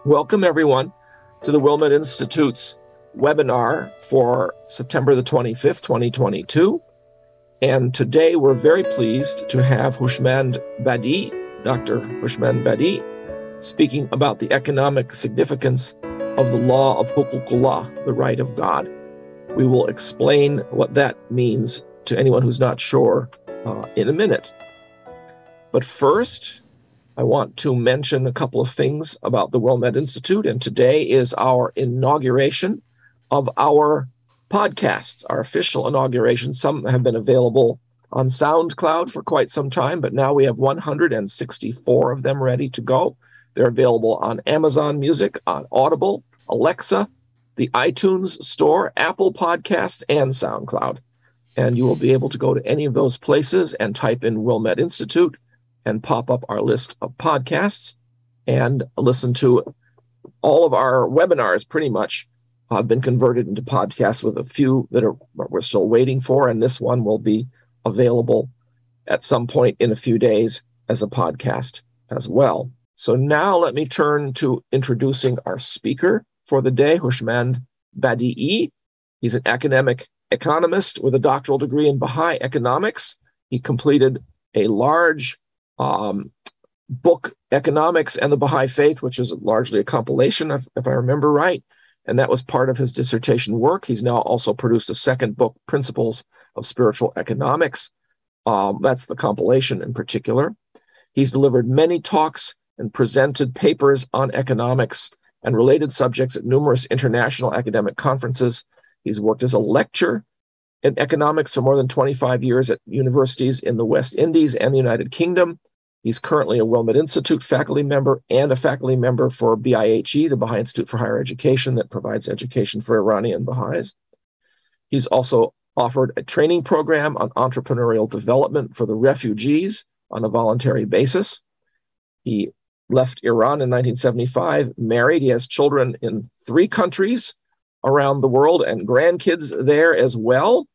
Welcome, everyone, to the Wilmette Institute's webinar for September the 25th, 2022. And today we're very pleased to have Houshmand Badi, Dr. Houshmand Badi, speaking about the economic significance of the law of Huququllah, the right of God. We will explain what that means to anyone who's not sure in a minute. But first, I want to mention a couple of things about the Wilmette Institute, and today is our inauguration of our podcasts, our official inauguration. Some have been available on SoundCloud for quite some time, but now we have 164 of them ready to go. They're available on Amazon Music, on Audible, Alexa, the iTunes Store, Apple Podcasts, and SoundCloud. And you will be able to go to any of those places and type in Wilmette Institute and pop up our list of podcasts and listen to all of our webinars. Pretty much have been converted into podcasts, with a few that we're still waiting for, and this one will be available at some point in a few days as a podcast as well. So now let me turn to introducing our speaker for the day, Houshmand Badi. He's an academic economist with a doctoral degree in Baha'i economics. He completed a large book, Economics and the Baha'i Faith, which is largely a compilation, if I remember right, and that was part of his dissertation work. He's now also produced a second book, Principles of Spiritual Economics. That's the compilation in particular. He's delivered many talks and presented papers on economics and related subjects at numerous international academic conferences. He's worked as a lecturer in economics for more than 25 years at universities in the West Indies and the United Kingdom. He's currently a Wilmette Institute faculty member and a faculty member for BIHE, the Baha'i Institute for Higher Education, that provides education for Iranian Baha'is. He's also offered a training program on entrepreneurial development for the refugees on a voluntary basis. He left Iran in 1975, married. He has children in 3 countries around the world and grandkids there as well.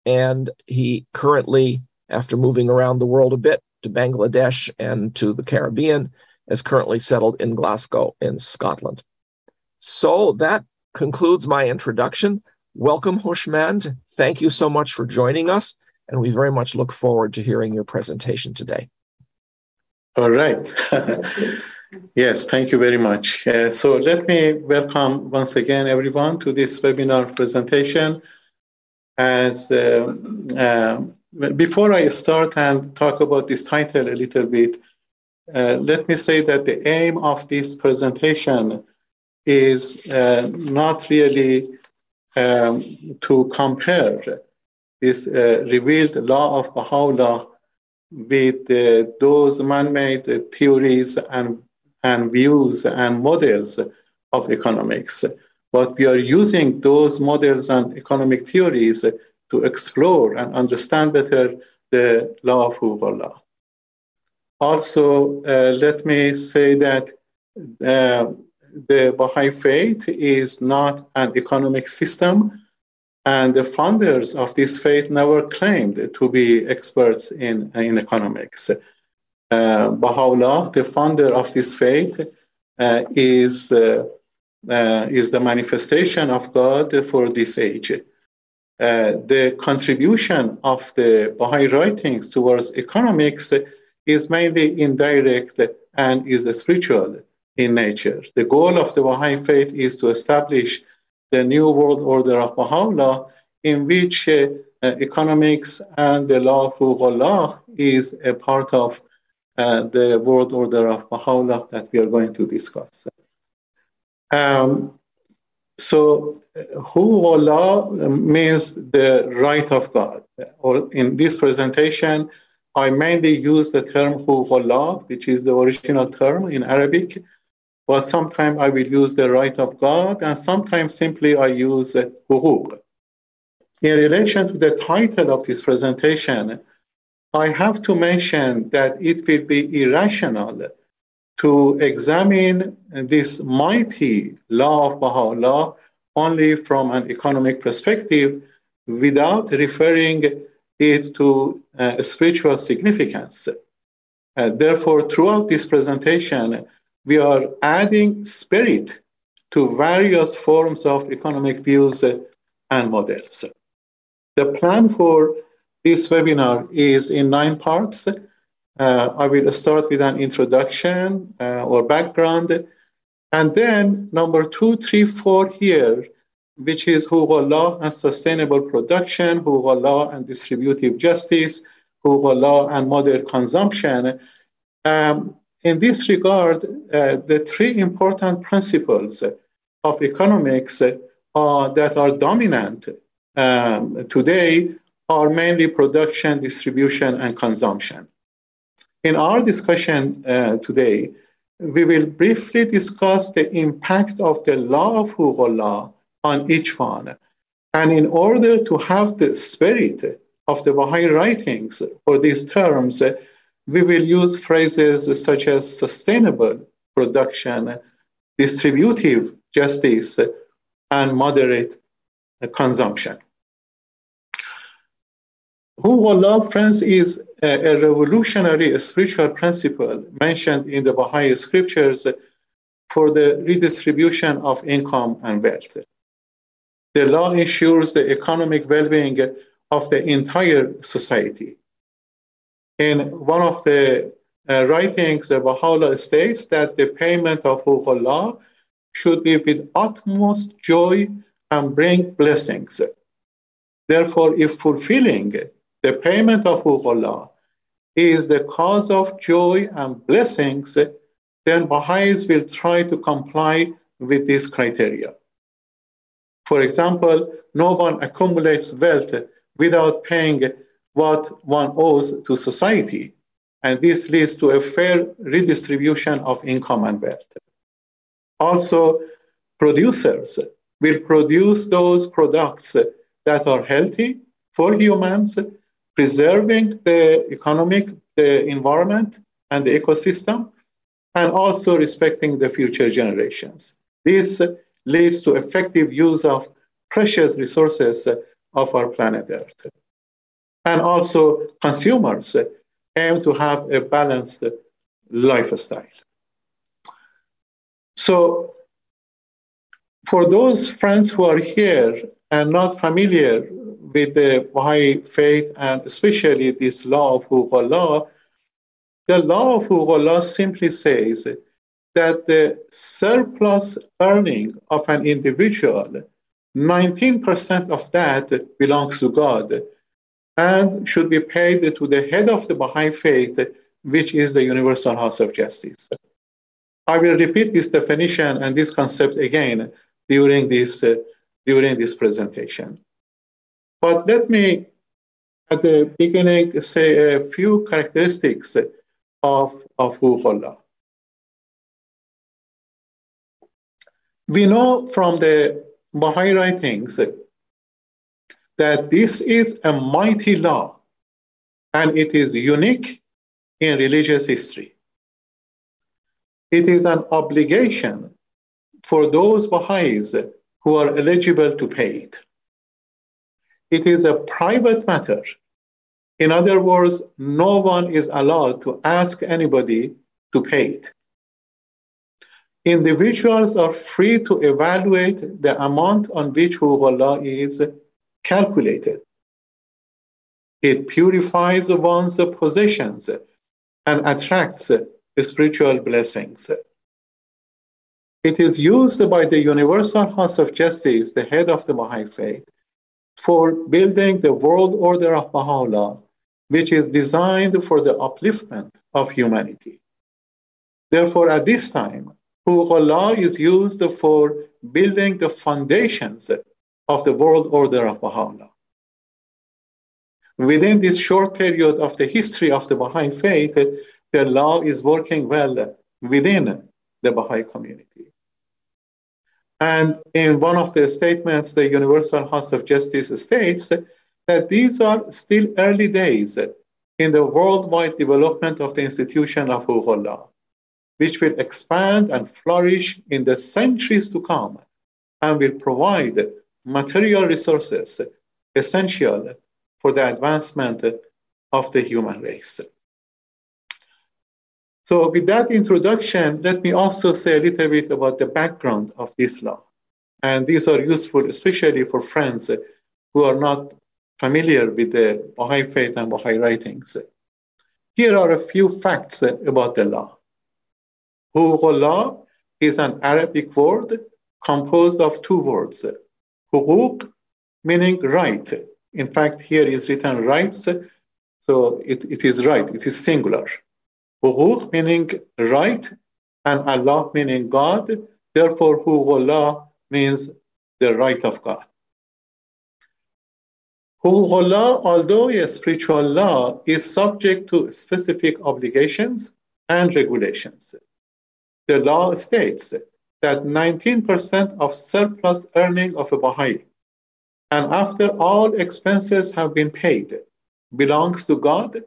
And he currently, after moving around the world a bit to Bangladesh and to the Caribbean, is currently settled in Glasgow in Scotland. So that concludes my introduction. Welcome, Houshmand. Thank you so much for joining us, and we very much look forward to hearing your presentation today. All right. Yes, thank you very much. So let me welcome once again everyone to this webinar presentation. As before I start and talk about this title a little bit, let me say that the aim of this presentation is not really to compare this revealed law of Baha'u'llah with those man-made theories and views and models of economics. But we are using those models and economic theories to explore and understand better the law of Huququllah. Also, let me say that the Baha'i faith is not an economic system, and the founders of this faith never claimed to be experts in economics. Baha'u'llah, the founder of this faith, is the manifestation of God for this age. The contribution of the Baha'i writings towards economics is mainly indirect and is spiritual in nature. The goal of the Baha'i faith is to establish the new world order of Baha'u'llah, in which economics and the law of Huququllah is a part of the world order of Baha'u'llah that we are going to discuss. So Huququllah means the right of God. Or in this presentation, I mainly use the term Huququllah, which is the original term in Arabic, but sometimes I will use the right of God, and sometimes simply I use Huquq. In relation to the title of this presentation, I have to mention that it will be irrational to examine this mighty law of Baha'u'llah only from an economic perspective without referring it to spiritual significance. Therefore, throughout this presentation, we are adding spirit to various forms of economic views and models. The plan for this webinar is in 9 parts. I will start with an introduction or background, and then number 2, 3, 4 here, which is Huquq Allah and sustainable production, Huquq Allah and distributive justice, Huquq Allah and modern consumption. In this regard, the 3 important principles of economics that are dominant today are mainly production, distribution, and consumption. In our discussion today, we will briefly discuss the impact of the law of Huquq Allah on each one. And in order to have the spirit of the Baha'i writings for these terms, we will use phrases such as sustainable production, distributive justice, and moderate consumption. Huquq Allah, friends, is a revolutionary spiritual principle mentioned in the Baha'i scriptures for the redistribution of income and wealth. The law ensures the economic well-being of the entire society. In one of the writings, Baha'u'llah states that the payment of Huquq Allah should be with utmost joy and bring blessings. Therefore, if fulfilling the payment of Huquq Allah is the cause of joy and blessings, then Baha'is will try to comply with this criteria. For example, no one accumulates wealth without paying what one owes to society, and this leads to a fair redistribution of income and wealth. Also, producers will produce those products that are healthy for humans, preserving the environment and the ecosystem, and also respecting the future generations. This leads to effective use of precious resources of our planet Earth. And also, consumers aim to have a balanced lifestyle. So, for those friends who are here and not familiar with the Baha'i faith, and especially this law of Huquq Allah, the law of Huquq Allah simply says that the surplus earning of an individual, 19% of that belongs to God and should be paid to the head of the Baha'i faith, which is the Universal House of Justice. I will repeat this definition and this concept again during this presentation. But let me, at the beginning, say a few characteristics of Huquq Allah. We know from the Baha'i writings that this is a mighty law and it is unique in religious history. It is an obligation for those Baha'is who are eligible to pay it. It is a private matter. In other words, no one is allowed to ask anybody to pay it. Individuals are free to evaluate the amount on which Huquq Allah is calculated. It purifies one's possessions and attracts spiritual blessings. It is used by the Universal House of Justice, the head of the Baha'i faith, for building the world order of Baha'u'llah, which is designed for the upliftment of humanity. Therefore, at this time, Huquq Allah is used for building the foundations of the world order of Baha'u'llah. Within this short period of the history of the Baha'i faith, the law is working well within the Baha'i community. And in one of the statements, the Universal House of Justice states that these are still early days in the worldwide development of the institution of Huquq Allah, which will expand and flourish in the centuries to come and will provide material resources essential for the advancement of the human race. So with that introduction, let me also say a little bit about the background of this law. And these are useful, especially for friends who are not familiar with the Baha'i faith and Baha'i writings. Here are a few facts about the law. Huququllah is an Arabic word composed of two words. Huquq, meaning right. In fact, here is written rights, so it is right, it is singular. Huquq meaning right, and Allah meaning God. Therefore, Huququllah means the right of God. Huququllah, although a spiritual law, is subject to specific obligations and regulations. The law states that 19% of surplus earning of a Baha'i, and after all expenses have been paid, belongs to God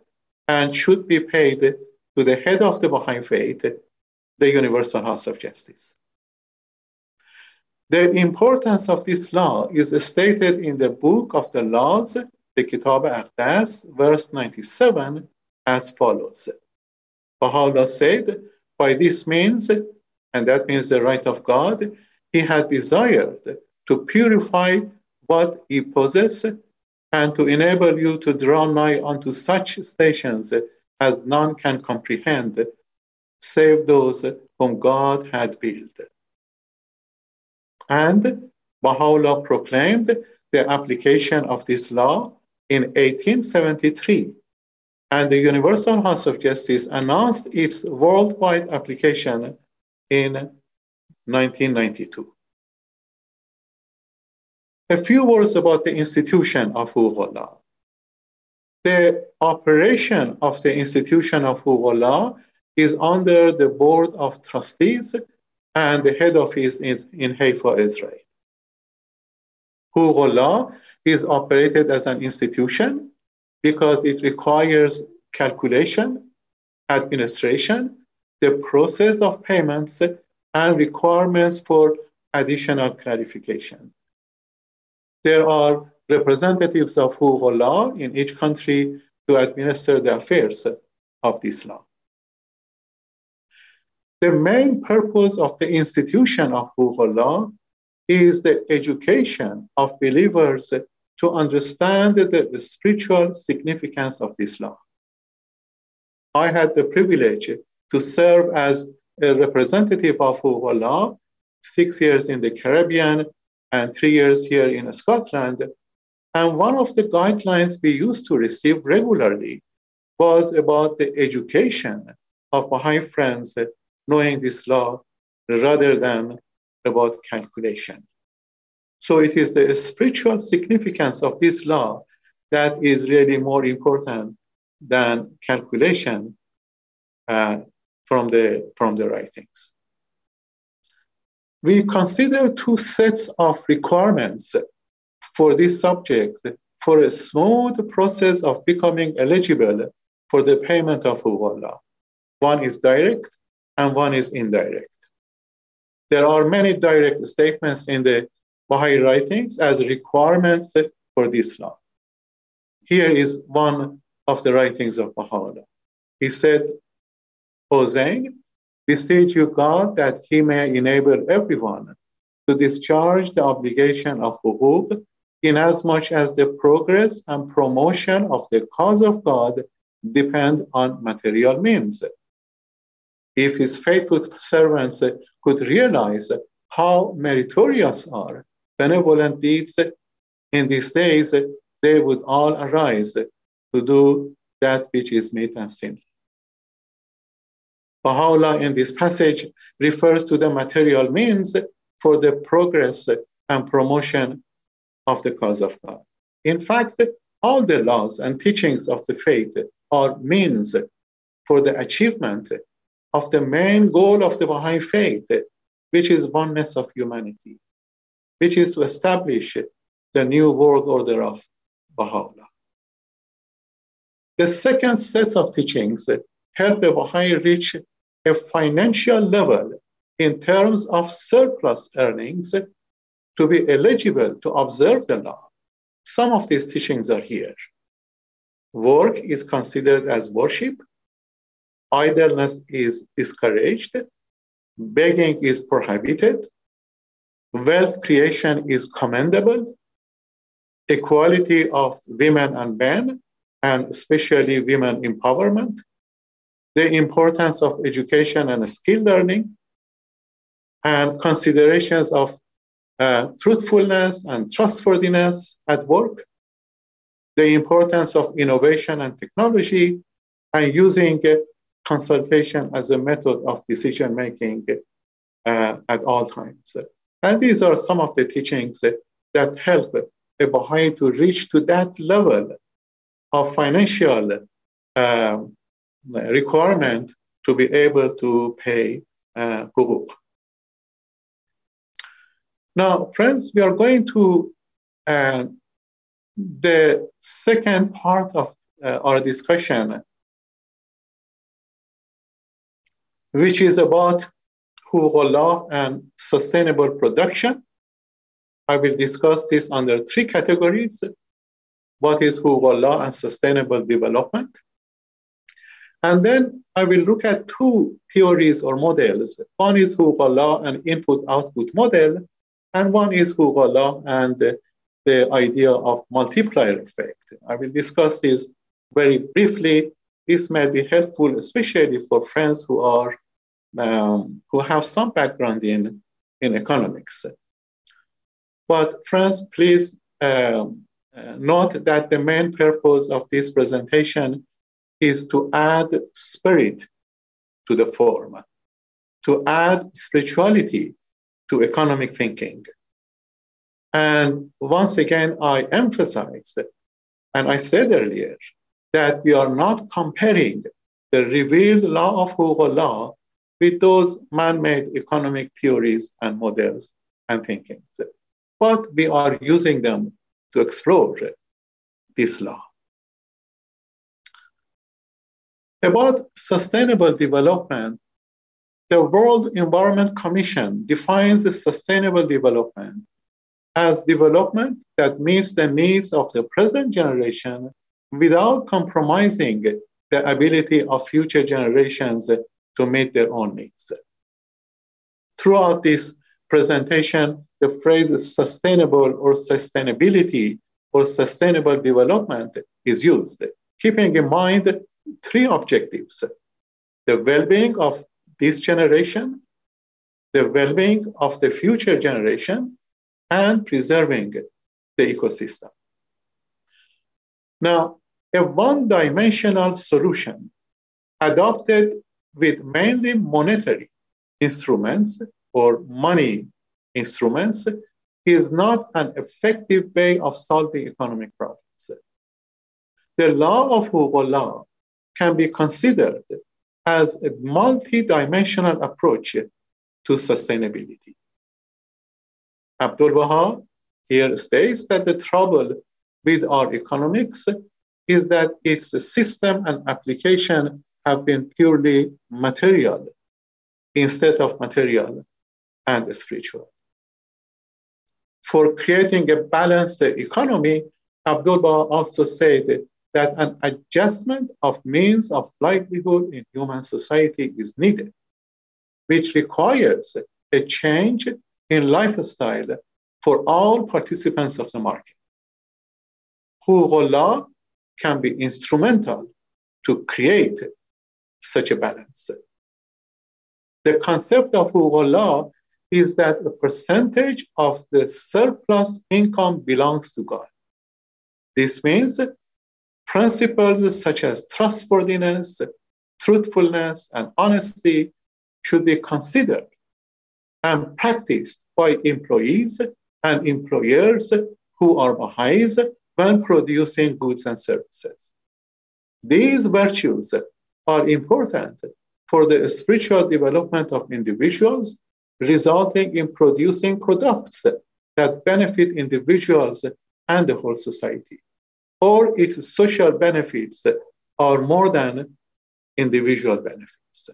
and should be paid to the head of the Baha'i faith, the Universal House of Justice. The importance of this law is stated in the Book of the Laws, the Kitab Aqdas, verse 97, as follows. Baha'u'llah said, by this means, and that means the right of God, he had desired to purify what he possesses and to enable you to draw nigh unto such stations as none can comprehend, save those whom God had built. And Baha'u'llah proclaimed the application of this law in 1873, and the Universal House of Justice announced its worldwide application in 1992. A few words about the institution of Huququllah. The operation of the institution of Huququllah is under the Board of Trustees, and the head office is in Haifa, Israel. Huququllah is operated as an institution because it requires calculation, administration, the process of payments, and requirements for additional clarification. There are representatives of Huququllah in each country to administer the affairs of this law. The main purpose of the institution of Huququllah is the education of believers to understand the spiritual significance of this law. I had the privilege to serve as a representative of Huququllah 6 years in the Caribbean and 3 years here in Scotland. And one of the guidelines we used to receive regularly was about the education of Baha'i friends knowing this law rather than about calculation. So it is the spiritual significance of this law that is really more important than calculation from the writings. We consider two sets of requirements for this subject for a smooth process of becoming eligible for the payment of Huququllah. One is direct and one is indirect. There are many direct statements in the Baha'i writings as requirements for this law. Here is one of the writings of Baha'u'llah. He said, O Zayn, beseech you God that he may enable everyone to discharge the obligation of huquq inasmuch as the progress and promotion of the cause of God depend on material means. If his faithful servants could realize how meritorious are benevolent deeds in these days, they would all arise to do that which is meet and sinful. Baha'u'llah in this passage refers to the material means for the progress and promotion of the cause of God. In fact, all the laws and teachings of the faith are means for the achievement of the main goal of the Baha'i faith, which is oneness of humanity, which is to establish the new world order of Baha'u'llah. The second set of teachings help the Baha'i reach a financial level in terms of surplus earnings to be eligible to observe the law. Some of these teachings are here. Work is considered as worship, idleness is discouraged, begging is prohibited, wealth creation is commendable, equality of women and men, and especially women empowerment, the importance of education and skill learning, and considerations of truthfulness and trustworthiness at work, the importance of innovation and technology, and using consultation as a method of decision-making at all times. And these are some of the teachings that help a Baha'i to reach to that level of financial requirement to be able to pay huquq. Now, friends, we are going to the second part of our discussion, which is about huququllah and sustainable production. I will discuss this under three categories. What is huququllah and sustainable development? And then I will look at two theories or models. One is huququllah and input-output model, and one is huququllah and the idea of multiplier effect. I will discuss this very briefly. This may be helpful, especially for friends who are who have some background in economics. But friends, please note that the main purpose of this presentation is to add spirit to the form, to add spirituality to economic thinking. And once again, I emphasize, and I said earlier, that we are not comparing the revealed law of huququllah with those man-made economic theories and models and thinkings, but we are using them to explore this law. About sustainable development, the World Environment Commission defines sustainable development as development that meets the needs of the present generation without compromising the ability of future generations to meet their own needs. Throughout this presentation, the phrase sustainable or sustainability or sustainable development is used, keeping in mind three objectives: the well-being of this generation, the well-being of the future generation, and preserving the ecosystem. Now, a one-dimensional solution adopted with mainly monetary instruments or money instruments is not an effective way of solving economic problems. The law of huququllah can be considered as a multi-dimensional approach to sustainability. Abdul Baha here states that the trouble with our economics is that its system and application have been purely material instead of material and spiritual. For creating a balanced economy, Abdul Baha also said that an adjustment of means of livelihood in human society is needed, which requires a change in lifestyle for all participants of the market. Huququllah can be instrumental to create such a balance. The concept of huququllah is that a percentage of the surplus income belongs to God. This means principles such as trustworthiness, truthfulness, and honesty should be considered and practiced by employees and employers who are Baha'is when producing goods and services. These virtues are important for the spiritual development of individuals, resulting in producing products that benefit individuals and the whole society, or its social benefits are more than individual benefits.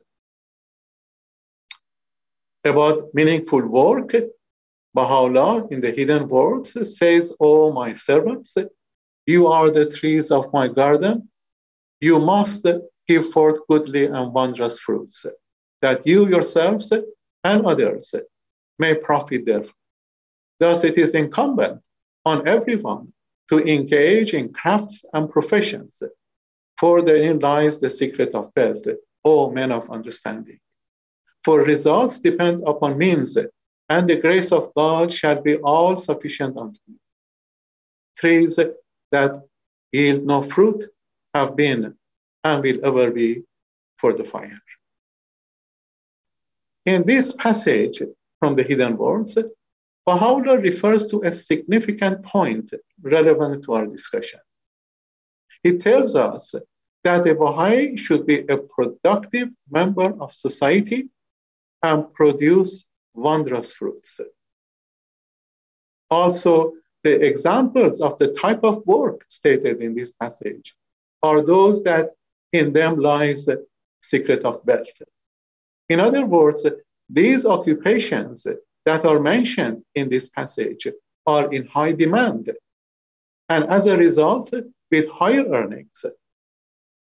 About meaningful work, Baha'u'llah in the Hidden Words says, "O my servants, you are the trees of my garden. You must give forth goodly and wondrous fruits, that you yourselves and others may profit therefrom. Thus, it is incumbent on everyone to engage in crafts and professions, for therein lies the secret of wealth, O men of understanding. For results depend upon means, and the grace of God shall be all sufficient unto you. Trees that yield no fruit have been and will ever be for the fire. In this passage from the Hidden Words, Baha'u'llah refers to a significant point relevant to our discussion. He tells us that a Baha'i should be a productive member of society and produce wondrous fruits. Also, the examples of the type of work stated in this passage are those that in them lies the secret of wealth. In other words, these occupations that are mentioned in this passage are in high demand, and as a result, with higher earnings.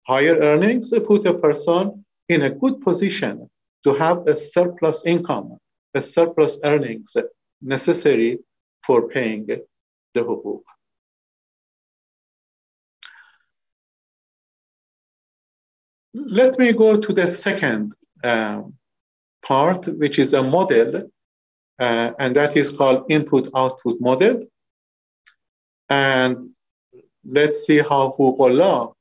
Higher earnings put a person in a good position to have a surplus income, a surplus earnings necessary for paying the hukuk. Let me go to the second part, which is a model, and that is called input-output model. And let's see how Hukukullah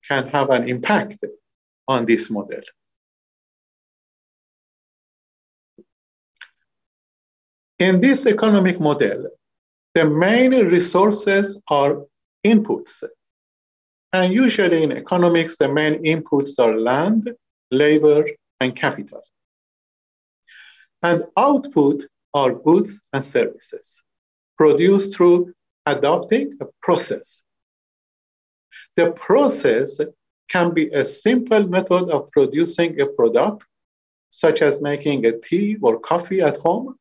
can have an impact on this model. In this economic model, the main resources are inputs. And usually in economics, the main inputs are land, labor, and capital. And output are goods and services produced through adopting a process. The process can be a simple method of producing a product, such as making a tea or coffee at home,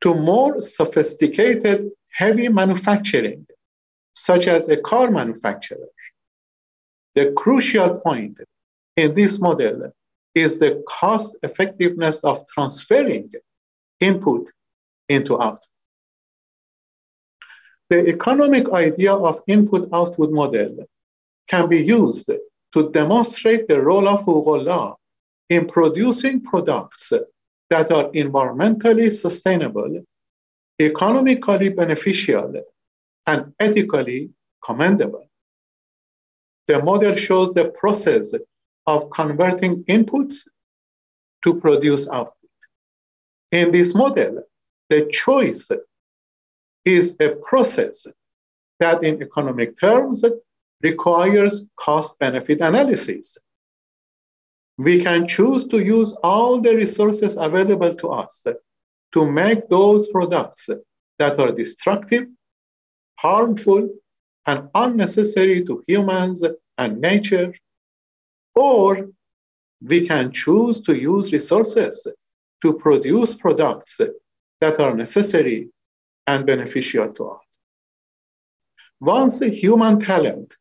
to more sophisticated heavy manufacturing, such as a car manufacturer. The crucial point in this model is the cost effectiveness of transferring input into output. The economic idea of input-output model can be used to demonstrate the role of Hukukullah in producing products that are environmentally sustainable, economically beneficial, and ethically commendable. The model shows the process of converting inputs to produce output. In this model, the choice is a process that in economic terms requires cost-benefit analysis. We can choose to use all the resources available to us to make those products that are destructive, harmful, and unnecessary to humans and nature, or we can choose to use resources to produce products that are necessary and beneficial to all. Once human talent,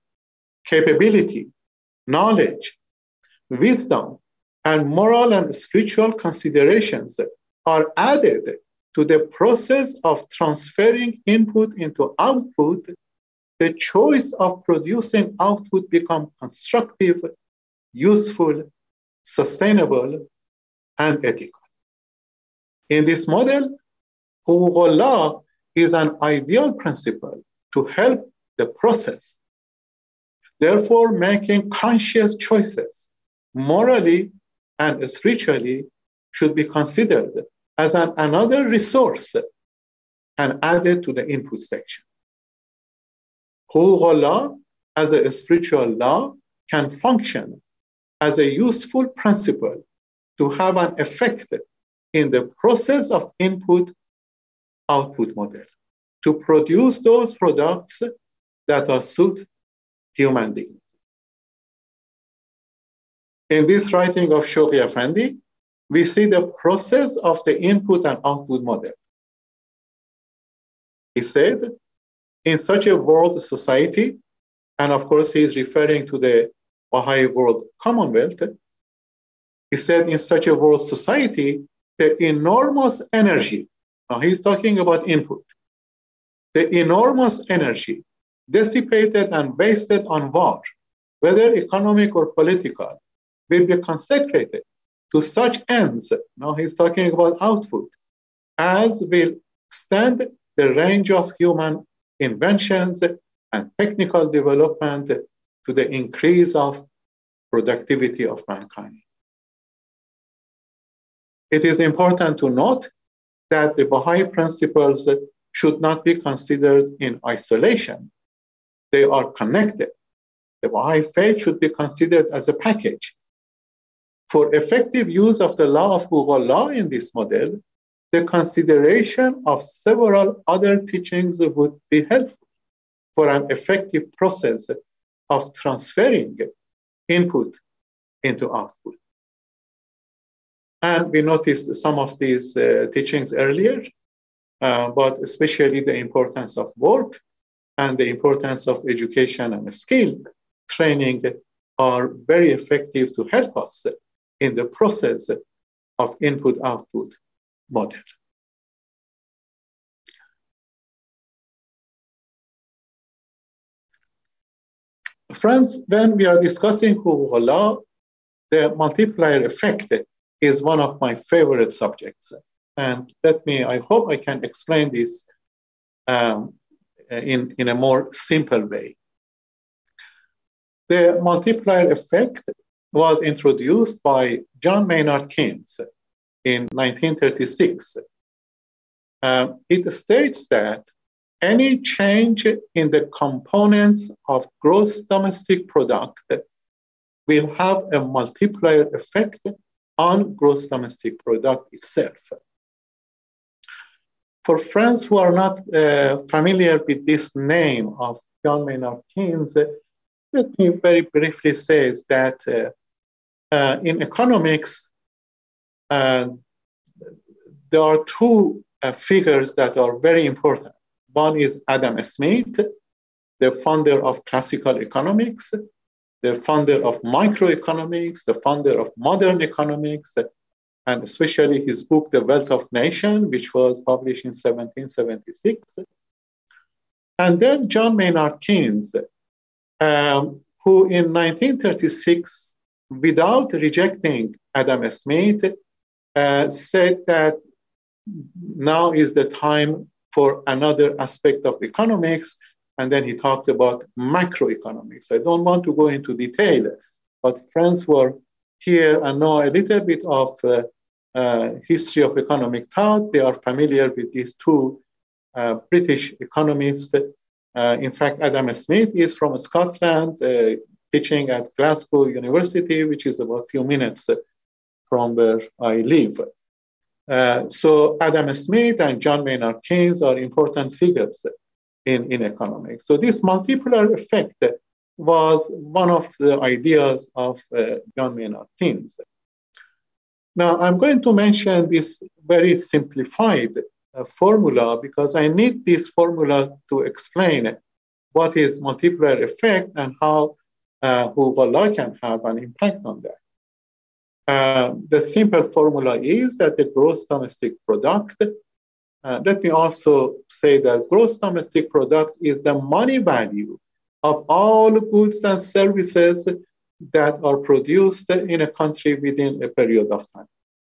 capability, knowledge, wisdom, and moral and spiritual considerations are added to the process of transferring input into output, the choice of producing output becomes constructive, useful, sustainable, and ethical. In this model, Hukukullah is an ideal principle to help the process. Therefore, making conscious choices morally and spiritually should be considered as another resource and added to the input section. Hukukullah as a spiritual law can function as a useful principle to have an effect in the process of input-output model, to produce those products that are suit human dignity. In this writing of Shawqi Effendi, we see the process of the input and output model. He said, in such a world society, and of course he is referring to the Baha'i World Commonwealth, he said in such a world society, the enormous energy, now he's talking about input, the enormous energy dissipated and wasted on war, whether economic or political, will be consecrated to such ends, now he's talking about output, as will extend the range of human inventions and technical development to the increase of productivity of mankind. It is important to note that the Baha'i principles should not be considered in isolation. They are connected. The Baha'i faith should be considered as a package. For effective use of the law of Huququllah in this model, the consideration of several other teachings would be helpful for an effective process of transferring input into output. And we noticed some of these teachings earlier, but especially the importance of work and the importance of education and skill training are very effective to help us in the process of input-output model. Friends, when we are discussing Huququllah, the multiplier effect is one of my favorite subjects. And I hope I can explain this in a more simple way. The multiplier effect was introduced by John Maynard Keynes in 1936. It states that any change in the components of gross domestic product will have a multiplier effect on gross domestic product itself. For friends who are not familiar with this name of John Maynard Keynes, let me very briefly say that in economics, there are two figures that are very important. One is Adam Smith, the founder of classical economics, the founder of microeconomics, the founder of modern economics, and especially his book, The Wealth of Nations, which was published in 1776. And then John Maynard Keynes, who in 1936, without rejecting Adam Smith, said that now is the time for another aspect of economics, and then he talked about macroeconomics. I don't want to go into detail, but friends who are here and know a little bit of history of economic thought, they are familiar with these two British economists. In fact, Adam Smith is from Scotland, teaching at Glasgow University, which is about a few minutes from where I live. So Adam Smith and John Maynard Keynes are important figures in economics. So this multiplier effect was one of the ideas of John Maynard Keynes. Now, I'm going to mention this very simplified formula because I need this formula to explain what is multiplier effect and how Huququllah can have an impact on that. The simple formula is that the gross domestic product, let me also say that gross domestic product is the money value of all goods and services that are produced in a country within a period of time.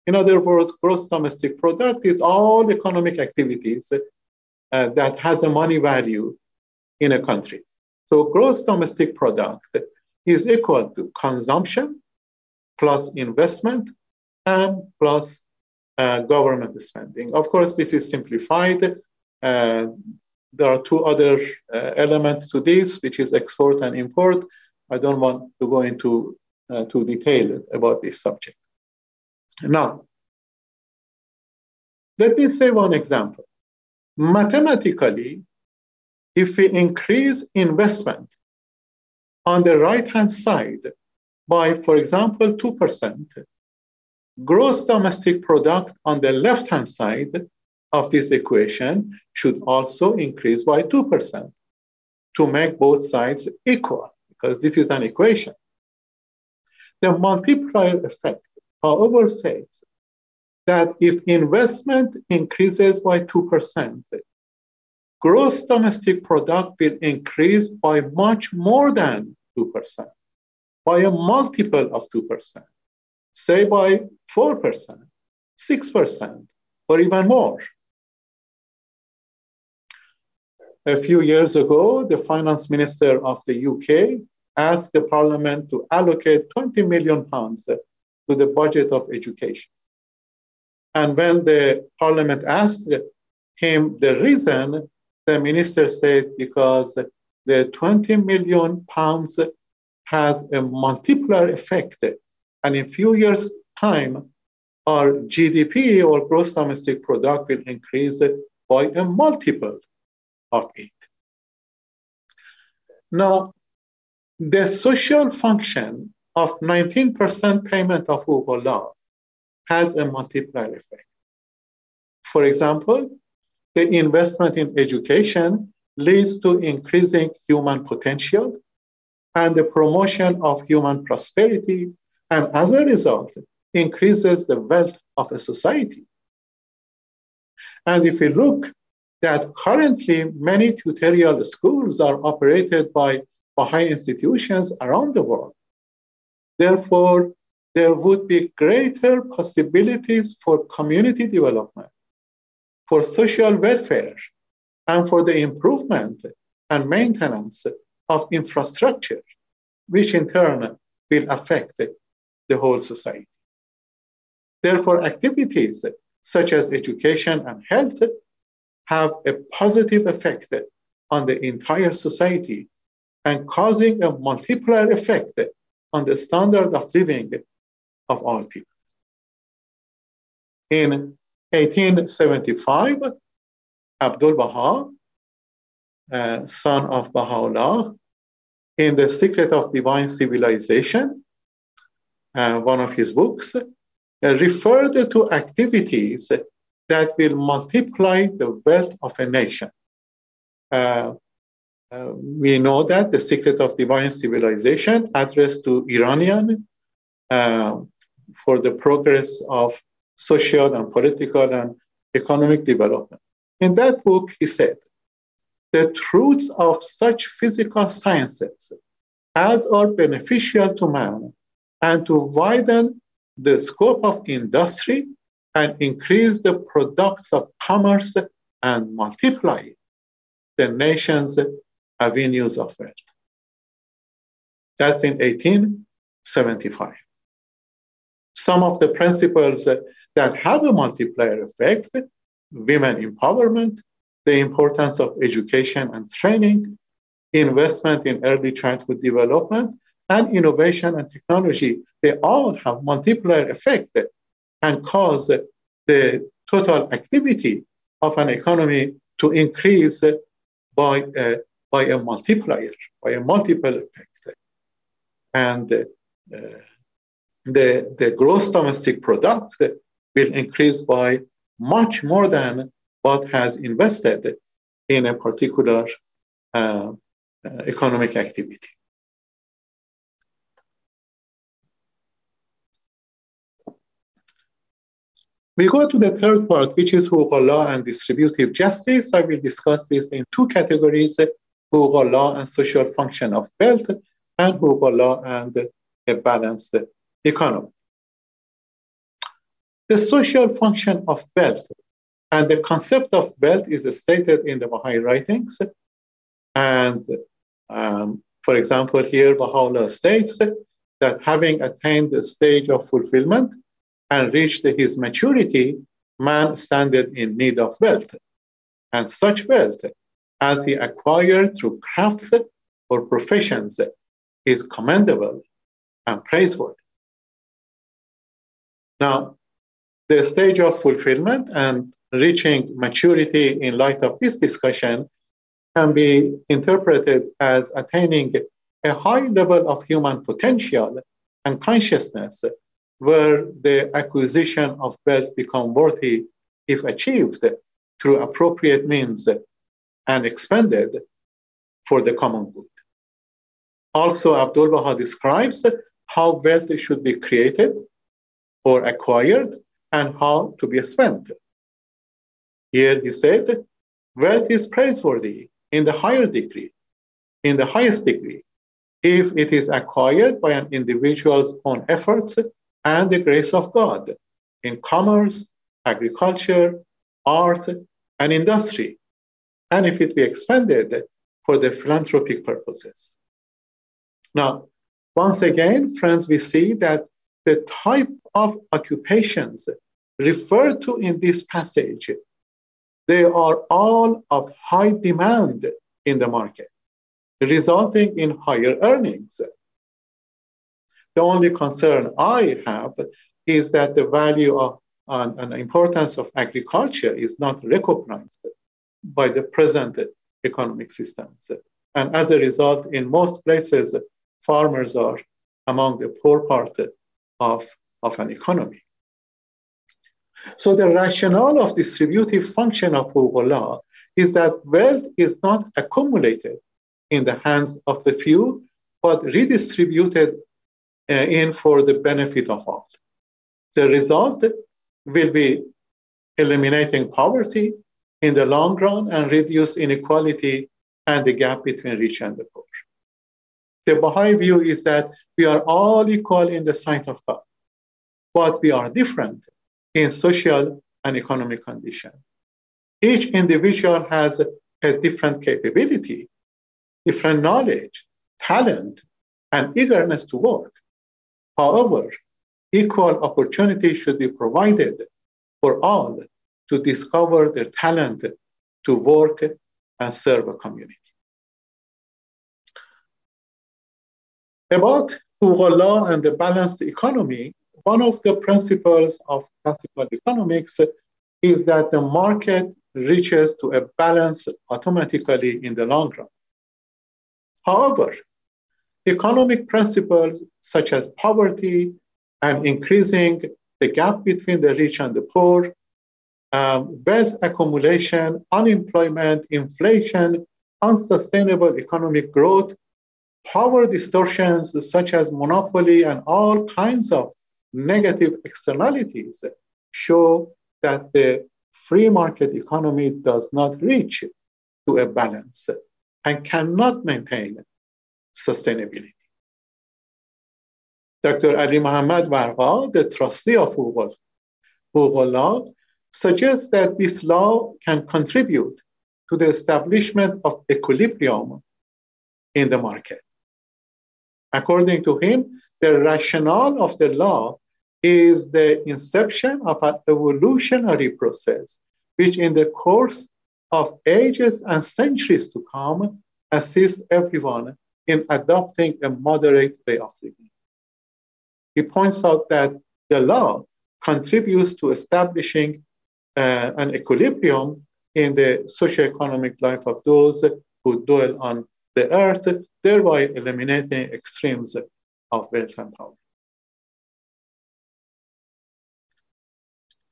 In other words, gross domestic product is all economic activities that has a money value in a country. So gross domestic product is equal to consumption plus investment and plus government spending. Of course, this is simplified. There are two other elements to this, which is export and import. I don't want to go into too detail about this subject. Now, let me say one example. Mathematically, if we increase investment on the right-hand side by, for example, 2%, gross domestic product on the left-hand side of this equation should also increase by 2% to make both sides equal, because this is an equation. The multiplier effect, however, says that if investment increases by 2%, gross domestic product will increase by much more than 2%, by a multiple of 2%, say by 4%, 6%, or even more. A few years ago, the finance minister of the UK asked the parliament to allocate £20 million to the budget of education. And when the parliament asked him the reason, the minister said because the £20 million has a multiplier effect. And in a few years' time, our GDP or gross domestic product will increase by a multiple of it. Now, the social function of 19% payment of Huququllah has a multiplier effect. For example, the investment in education leads to increasing human potential and the promotion of human prosperity, and as a result, increases the wealth of a society. And if we look that currently many tutorial schools are operated by Baha'i institutions around the world. Therefore, there would be greater possibilities for community development, for social welfare, and for the improvement and maintenance of infrastructure, which in turn will affect the whole society. Therefore, activities such as education and health have a positive effect on the entire society and causing a multiplier effect on the standard of living of all people. In 1875, Abdul Baha, son of Baha'u'llah, in The Secret of Divine Civilization, one of his books, referred to activities that will multiply the wealth of a nation. We know that The Secret of Divine Civilization addressed to Iranian for the progress of social and political and economic development. In that book, he said, the truths of such physical sciences as are beneficial to man and to widen the scope of industry and increase the products of commerce and multiply the nation's avenues of wealth. That's in 1875. Some of the principles that have a multiplier effect: women empowerment, the importance of education and training, investment in early childhood development, and innovation and technology. They all have multiplier effect and cause the total activity of an economy to increase by a multiplier, by a multiple effect. And the gross domestic product will increase by much more than what has invested in a particular economic activity. We go to the third part, which is Huququllah and distributive justice. I will discuss this in two categories: Huququllah and social function of wealth, and Huququllah and a balanced economy. The social function of wealth and the concept of wealth is stated in the Baha'i writings. And for example, here Baha'u'llah states that having attained the stage of fulfillment and reached his maturity, man standeth in need of wealth. And such wealth, as he acquired through crafts or professions, is commendable and praiseworthy. Now, the stage of fulfillment and reaching maturity in light of this discussion can be interpreted as attaining a high level of human potential and consciousness, where the acquisition of wealth become worthy if achieved through appropriate means and expended for the common good. Also, Abdul Baha describes how wealth should be created or acquired and how to be spent. Here he said, wealth is praiseworthy in the highest degree, if it is acquired by an individual's own efforts and the grace of God in commerce, agriculture, art, and industry, and if it be expended for the philanthropic purposes. Now, once again, friends, we see that the type of occupations referred to in this passage, they are all of high demand in the market, resulting in higher earnings. The only concern I have is that the value of and importance of agriculture is not recognized by the present economic systems. And as a result, in most places, farmers are among the poor part of an economy. So the rationale of distributive function of Hugullah is that wealth is not accumulated in the hands of the few, but redistributed in for the benefit of all. The result will be eliminating poverty in the long run and reduce inequality and the gap between rich and the poor. The Baha'i view is that we are all equal in the sight of God, but we are different in social and economic condition. Each individual has a different capability, different knowledge, talent, and eagerness to work. However, equal opportunity should be provided for all to discover their talent to work and serve a community. About Hugullah and the balanced economy, one of the principles of classical economics is that the market reaches to a balance automatically in the long run. However, economic principles such as poverty and increasing the gap between the rich and the poor, wealth accumulation, unemployment, inflation, unsustainable economic growth, power distortions such as monopoly and all kinds of negative externalities show that the free market economy does not reach to a balance and cannot maintain sustainability. Dr. Ali Muhammad Warqa, the trustee of Hugullah, suggests that this law can contribute to the establishment of equilibrium in the market. According to him, the rationale of the law is the inception of an evolutionary process, which in the course of ages and centuries to come, assists everyone in adopting a moderate way of living. He points out that the law contributes to establishing an equilibrium in the socioeconomic life of those who dwell on the earth, thereby eliminating extremes of wealth and power.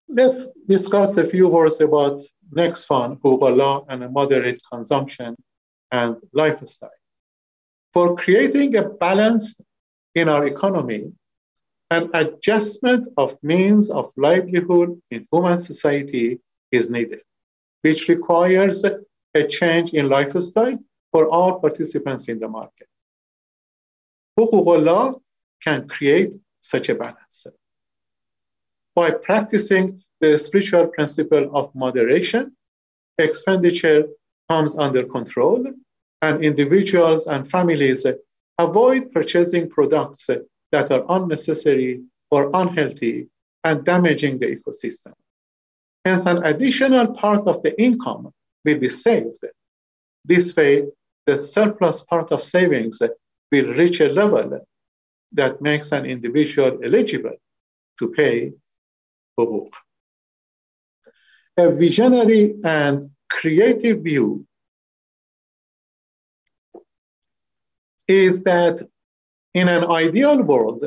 Let's discuss a few words about next one, Hugullah and a moderate consumption and lifestyle. For creating a balance in our economy, an adjustment of means of livelihood in human society is needed, which requires a change in lifestyle for all participants in the market. Hugullah can create such a balance. By practicing the spiritual principle of moderation, expenditure comes under control, and individuals and families avoid purchasing products that are unnecessary or unhealthy and damaging the ecosystem. Hence, an additional part of the income will be saved. This way, the surplus part of savings will reach a level that makes an individual eligible to pay huquq. A visionary and creative view is that in an ideal world,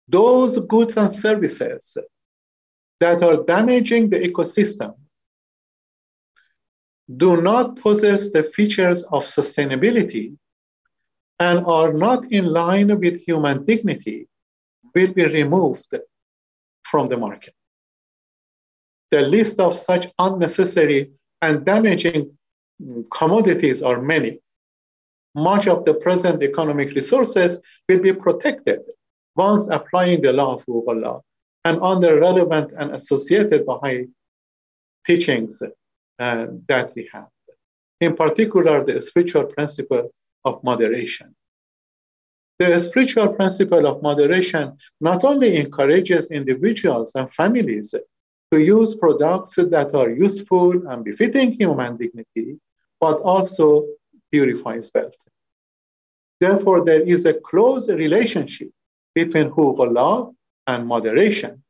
those goods and services that are damaging the ecosystem do not possess the features of sustainability and are not in line with human dignity will be removed from the market. The list of such unnecessary and damaging commodities are many. Much of the present economic resources will be protected once applying the law of Huquq and under relevant and associated Baha'i teachings that we have. In particular, the spiritual principle of moderation. The spiritual principle of moderation not only encourages individuals and families to use products that are useful and befitting human dignity, but also purifies wealth. Therefore, there is a close relationship between Huquq and moderation.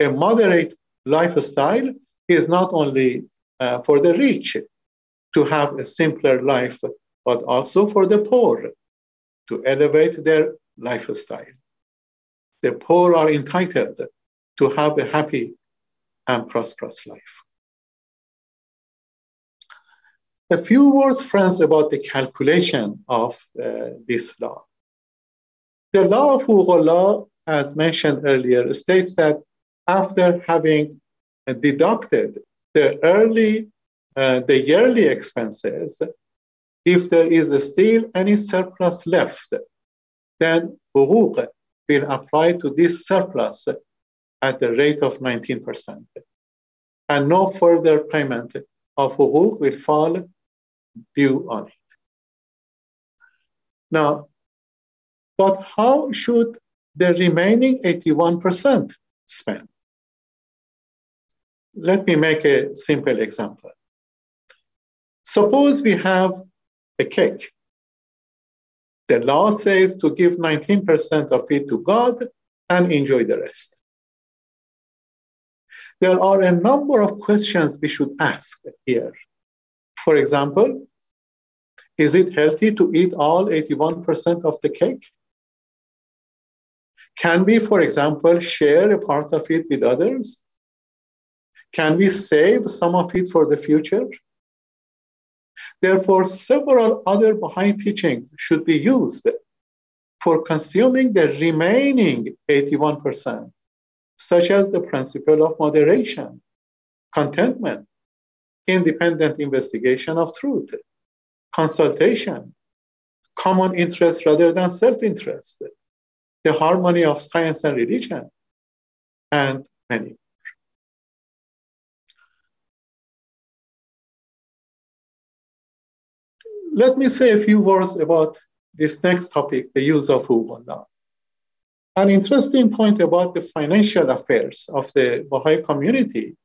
A moderate lifestyle is not only for the rich to have a simpler life, but also for the poor to elevate their lifestyle. The poor are entitled to have a happy and prosperous life. A few words, friends, about the calculation of this law. The law of Huquq, as mentioned earlier, states that after having deducted the yearly expenses, if there is still any surplus left, then Huquq will apply to this surplus at the rate of 19%. And no further payment of Huquq will fall due on it. Now, but how should the remaining 81% spend? Let me make a simple example. Suppose we have a cake. The law says to give 19% of it to God and enjoy the rest. There are a number of questions we should ask here. For example, is it healthy to eat all 81% of the cake? Can we, for example, share a part of it with others? Can we save some of it for the future? Therefore, several other Baha'i teachings should be used for consuming the remaining 81%, such as the principle of moderation, contentment, independent investigation of truth, consultation, common interest rather than self-interest, the harmony of science and religion, and many more. Let me say a few words about this next topic, the use of Huquq. An interesting point about the financial affairs of the Baha'i community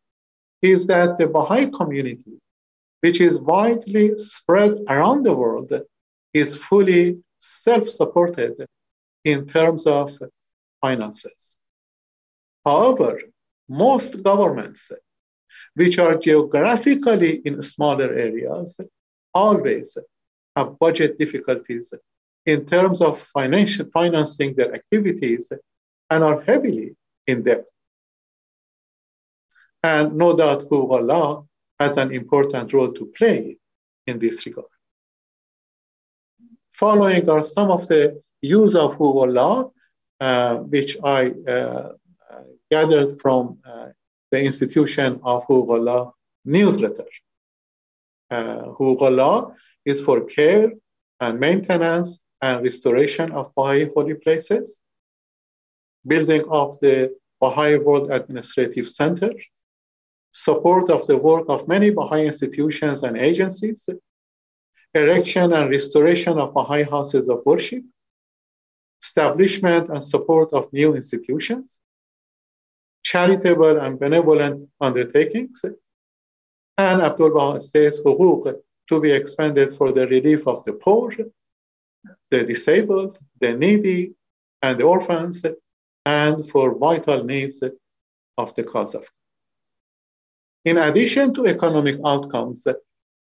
is that the Baha'i community, which is widely spread around the world, is fully self-supported in terms of finances. However, most governments, which are geographically in smaller areas, always have budget difficulties in terms of financing their activities and are heavily in debt. And no doubt Huquq has an important role to play in this regard. Following are some of the use of Huquq, which I gathered from the institution of Huquq newsletter. Huquq is for care and maintenance and restoration of Baha'i holy places, building of the Baha'i World Administrative Center, support of the work of many Baha'i institutions and agencies, erection and restoration of Baha'i houses of worship, establishment and support of new institutions, charitable and benevolent undertakings, and Abdul Baha states Huquq to be expended for the relief of the poor, the disabled, the needy, and the orphans, and for vital needs of the cause of God. In addition to economic outcomes,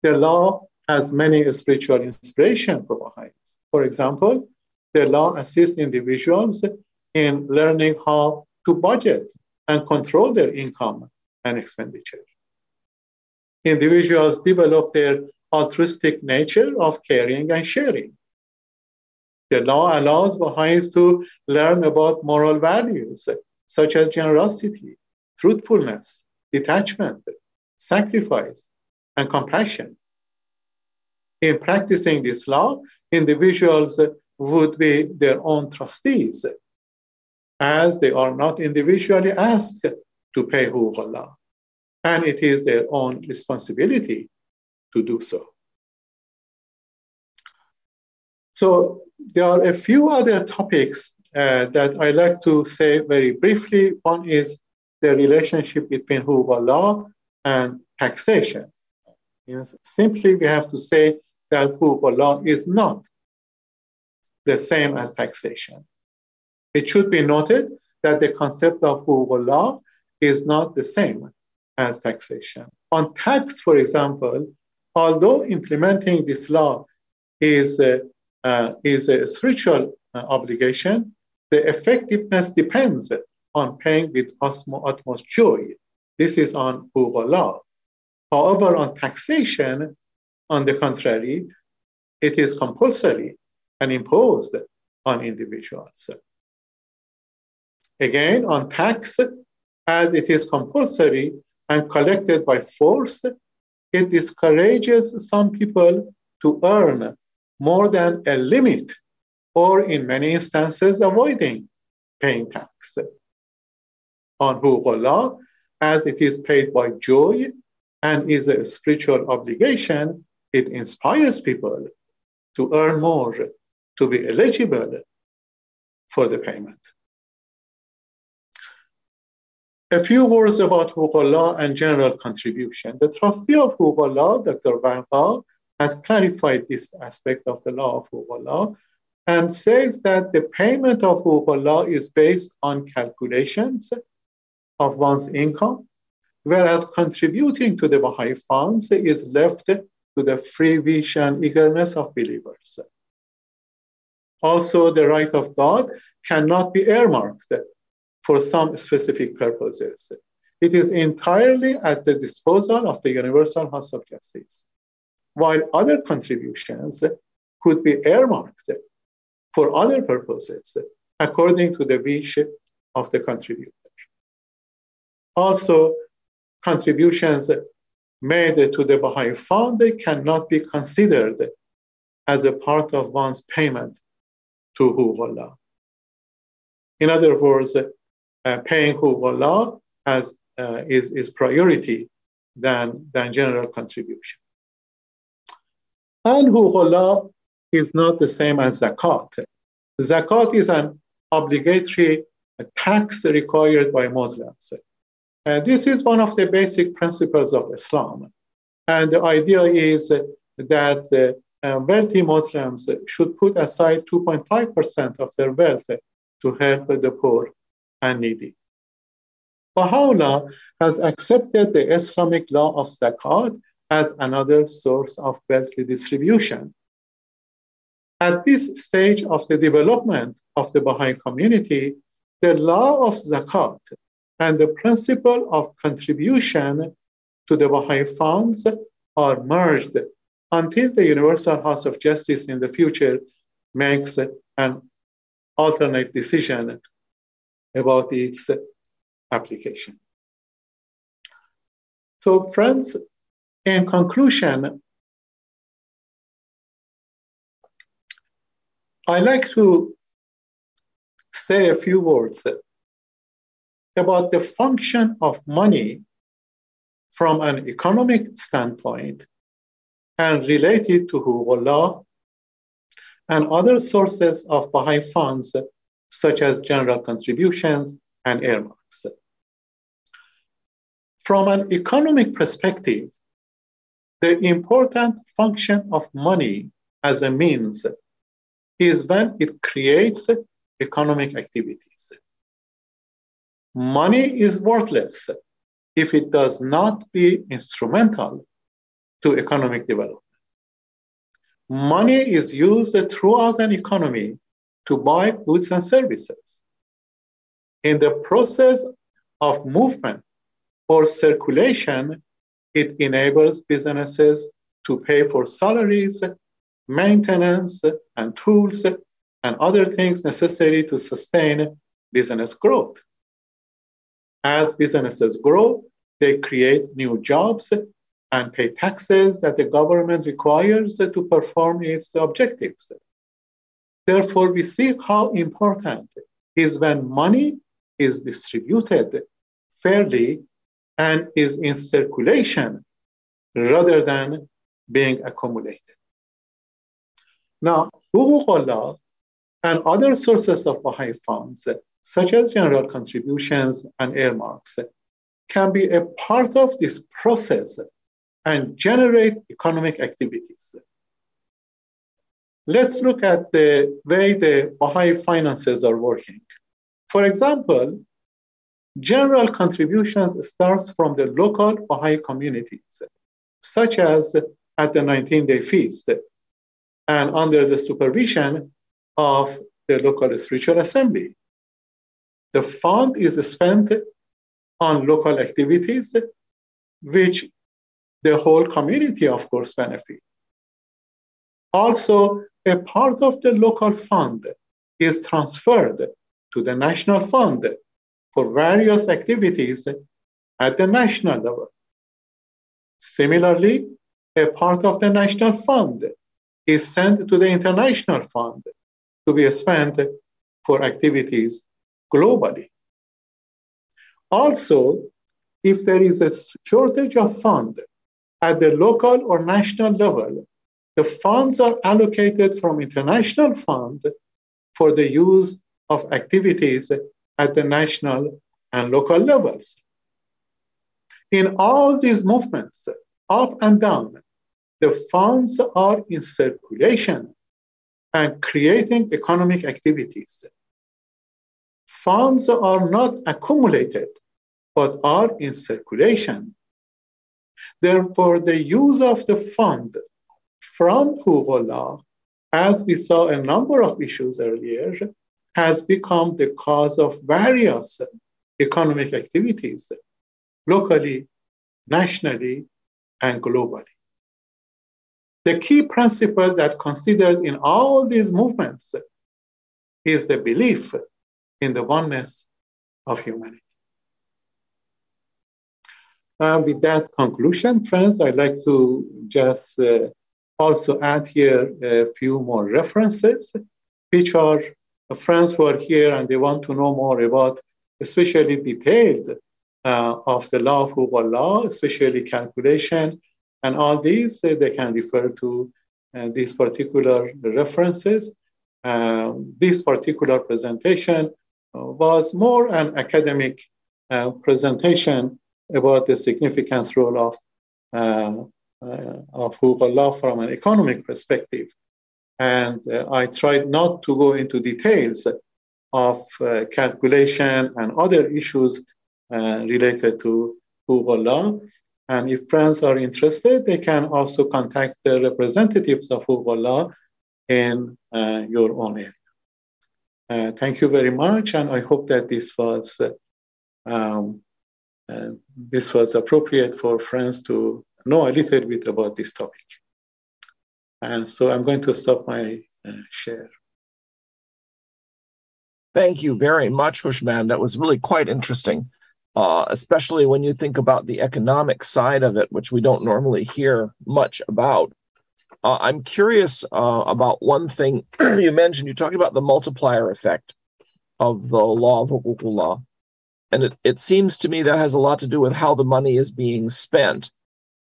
the law has many spiritual inspiration for Baha'is. For example, the law assists individuals in learning how to budget and control their income and expenditure. Individuals develop their altruistic nature of caring and sharing. The law allows Baha'is to learn about moral values such as generosity, truthfulness, detachment, sacrifice, and compassion. In practicing this law, individuals would be their own trustees, as they are not individually asked to pay Huquq Allah, and it is their own responsibility to do so. So there are a few other topics that I like to say very briefly. One is the relationship between Huquq Allah and taxation. Yes, simply, we have to say that Huquq Allah is not the same as taxation. It should be noted that the concept of Huquq Allah is not the same as taxation. On tax, for example, although implementing this law is a spiritual obligation, the effectiveness depends on paying with utmost joy. This is on Huquq Allah. However, on taxation, on the contrary, it is compulsory and imposed on individuals. Again, on tax, as it is compulsory and collected by force, it discourages some people to earn more than a limit, or in many instances, avoiding paying tax. On Huquq Allah, as it is paid by joy and is a spiritual obligation, it inspires people to earn more, to be eligible for the payment. A few words about Huquq Allah and general contribution. The trustee of Huquq Allah, Dr. Van Gaal, has clarified this aspect of the law of Huquq Allah and says that the payment of Huquq Allah is based on calculations of one's income, whereas contributing to the Baha'i funds is left to the free wish and eagerness of believers. Also, the right of God cannot be earmarked for some specific purposes. It is entirely at the disposal of the Universal House of Justice, while other contributions could be earmarked for other purposes according to the wish of the contributor. Also, contributions made to the Baha'i Fund cannot be considered as a part of one's payment to Huquq Allah. In other words, paying Huquq Allah is priority than general contribution. And Huquq Allah is not the same as zakat. Zakat is an obligatory tax required by Muslims. This is one of the basic principles of Islam. And the idea is that wealthy Muslims should put aside 2.5% of their wealth to help the poor and needy. Baha'u'llah has accepted the Islamic law of zakat as another source of wealth redistribution. At this stage of the development of the Baha'i community, the law of zakat and the principle of contribution to the Baha'i funds are merged until the Universal House of Justice in the future makes an alternate decision about its application. So, friends, in conclusion, I like to say a few words about the function of money from an economic standpoint and related to Huquq Allah and other sources of Baha'i funds, such as general contributions and earmarks. From an economic perspective, the important function of money as a means is when it creates economic activities. Money is worthless if it does not be instrumental to economic development. Money is used throughout an economy to buy goods and services. In the process of movement or circulation, it enables businesses to pay for salaries, maintenance, and tools, and other things necessary to sustain business growth. As businesses grow, they create new jobs and pay taxes that the government requires to perform its objectives. Therefore, we see how important it is when money is distributed fairly and is in circulation rather than being accumulated. Now, Huququllah and other sources of Baha'i funds, such as general contributions and earmarks, can be a part of this process and generate economic activities. Let's look at the way the Baha'i finances are working. For example, general contributions starts from the local Baha'i communities, such as at the 19-day feast and under the supervision of the local spiritual assembly. The fund is spent on local activities, which the whole community, of course, benefit. Also, a part of the local fund is transferred to the national fund for various activities at the national level. Similarly, a part of the national fund is sent to the international fund to be spent for activities globally. Also, if there is a shortage of funds at the local or national level, the funds are allocated from international fund for the use of activities at the national and local levels. In all these movements, up and down, the funds are in circulation and creating economic activities. Funds are not accumulated, but are in circulation. Therefore, the use of the fund from Huququllah, as we saw a number of issues earlier, has become the cause of various economic activities, locally, nationally, and globally. The key principle that considered in all these movements is the belief in the oneness of humanity. With that conclusion, friends, I'd like to just also add here a few more references, which are friends who are here and they want to know more about, especially detailed of the law of Huququllah, especially calculation, and all these, they can refer to these particular references. This particular presentation was more an academic presentation about the significance role of Huququllah from an economic perspective. And I tried not to go into details of calculation and other issues related to Huququllah. And if friends are interested, they can also contact the representatives of Huququllah in your own area. Thank you very much, and I hope that this was appropriate for friends to know a little bit about this topic. And so I'm going to stop my share. Thank you very much, Houshmand. That was really quite interesting, especially when you think about the economic side of it, which we don't normally hear much about. I'm curious about one thing you mentioned. You talked about the multiplier effect of the law of Huququllah. And it seems to me that has a lot to do with how the money is being spent.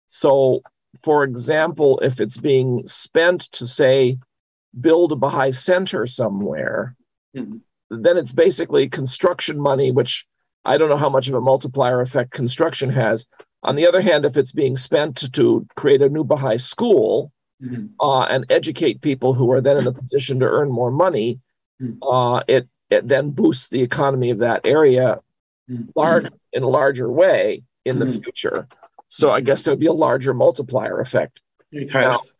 So, for example, if it's being spent to, say, build a Baha'i center somewhere, then it's basically construction money, which I don't know how much of a multiplier effect construction has. On the other hand, if it's being spent to create a new Baha'i school and educate people who are then in the position to earn more money, it then boosts the economy of that area in a larger way in the future. So I guess there would be a larger multiplier effect. It has.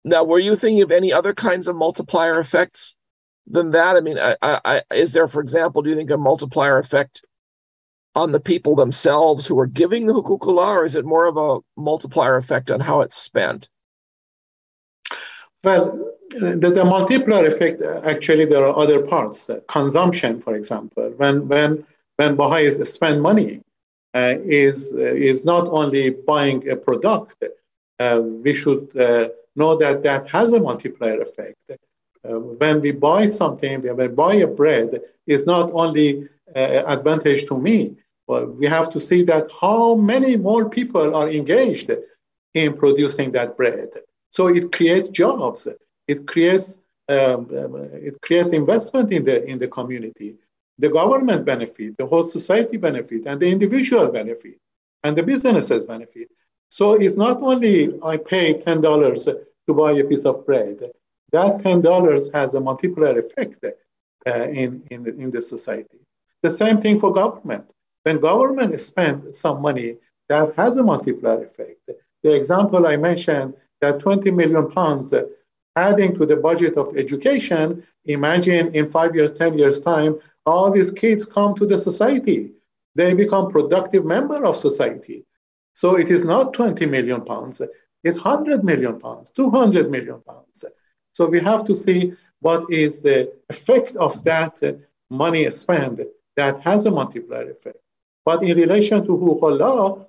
Now, were you thinking of any other kinds of multiplier effects than that? I mean, is there, for example, do you think a multiplier effect on the people themselves who are giving the Huququllah, or is it more of a multiplier effect on how it's spent? Well, the multiplier effect, actually, there are other parts. Consumption, for example, when Baha'is spend money, is not only buying a product. We should know that that has a multiplier effect. When we buy something, when we buy a bread, it's not only advantage to me, but we have to see that how many more people are engaged in producing that bread. So it creates jobs. It creates investment in the community. The government benefit, the whole society benefit, and the individual benefit, and the businesses benefit. So it's not only I pay $10 to buy a piece of bread. That $10 has a multiplier effect in the society. The same thing for government. When government spends some money, that has a multiplier effect. The example I mentioned, that 20 million pounds adding to the budget of education, imagine in 5 years, 10 years time, all these kids come to the society. They become productive member of society. So it is not 20 million pounds, it's 100 million pounds, 200 million pounds. So we have to see what is the effect of that money spent that has a multiplier effect. But in relation to Huquq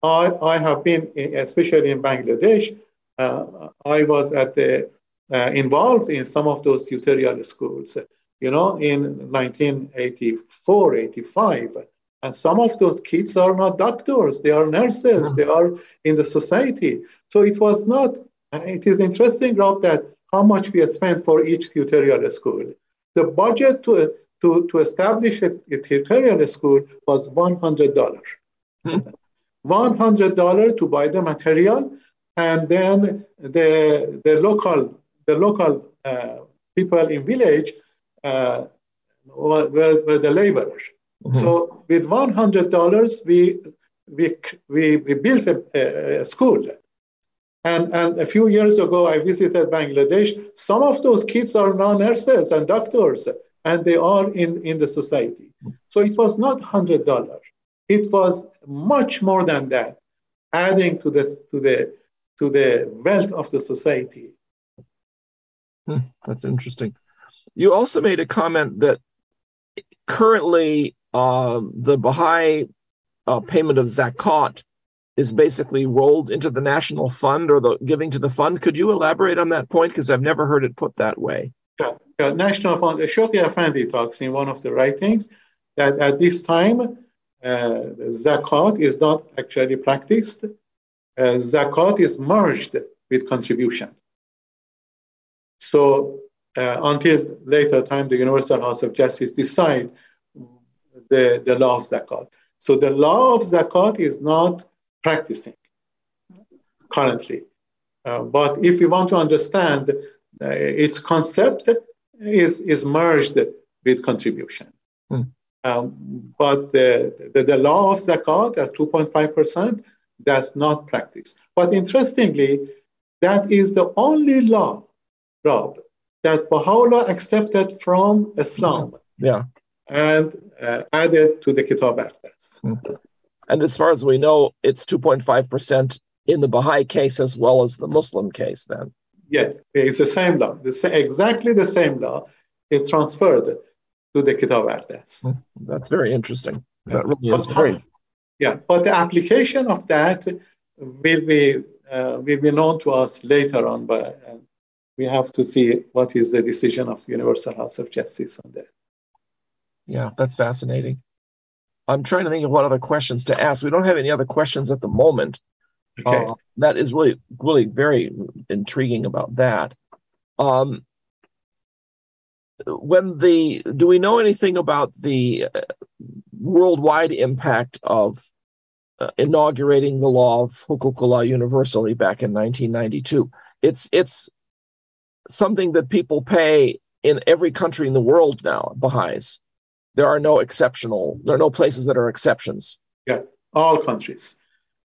I have been, especially in Bangladesh, I was involved in some of those tutorial schools, in 1984, 85. And some of those kids are not doctors, they are nurses, they are in the society. So it is interesting, Rob, that how much we spent for each tutorial school. The budget to establish a tutorial school was $100. $100 to buy the material, and then the local people in village were the laborers. Mm-hmm. So with $100, we built a school. And a few years ago, I visited Bangladesh. Some of those kids are now nurses and doctors, and they are in the society. So it was not $100. It was much more than that, adding to the wealth of the society. That's interesting. You also made a comment that currently the Baha'i payment of zakat is basically rolled into the national fund or the giving to the fund. Could you elaborate on that point? Because I've never heard it put that way. Yeah. National fund. Shawki Afandi talks in one of the writings that at this time, zakat is not actually practiced. Zakat is merged with contribution. So until later time, the Universal House of Justice decide the law of zakat. So the law of zakat is not practicing currently. But if we want to understand its concept is merged with contribution. But the law of zakat as 2.5%, that's not practiced. But interestingly, that is the only law, Rob, that Baha'u'llah accepted from Islam. Yeah. And added to the Kitab al-Aqdas. And as far as we know, it's 2.5% in the Baha'i case as well as the Muslim case then. Yeah, it's the same law. Exactly the same law is transferred to the Kitab al-Aqdas. That's very interesting. That really is very... Yeah, but the application of that will be known to us later on, but we have to see what is the decision of the Universal House of Justice on that. Yeah, that's fascinating. I'm trying to think of what other questions to ask. We don't have any other questions at the moment. Okay. That is really, really very intriguing about that. Do we know anything about the worldwide impact of inaugurating the law of Huququllah universally back in 1992? It's something that people pay in every country in the world now, Baha'is. There are no places that are exceptions. Yeah, all countries.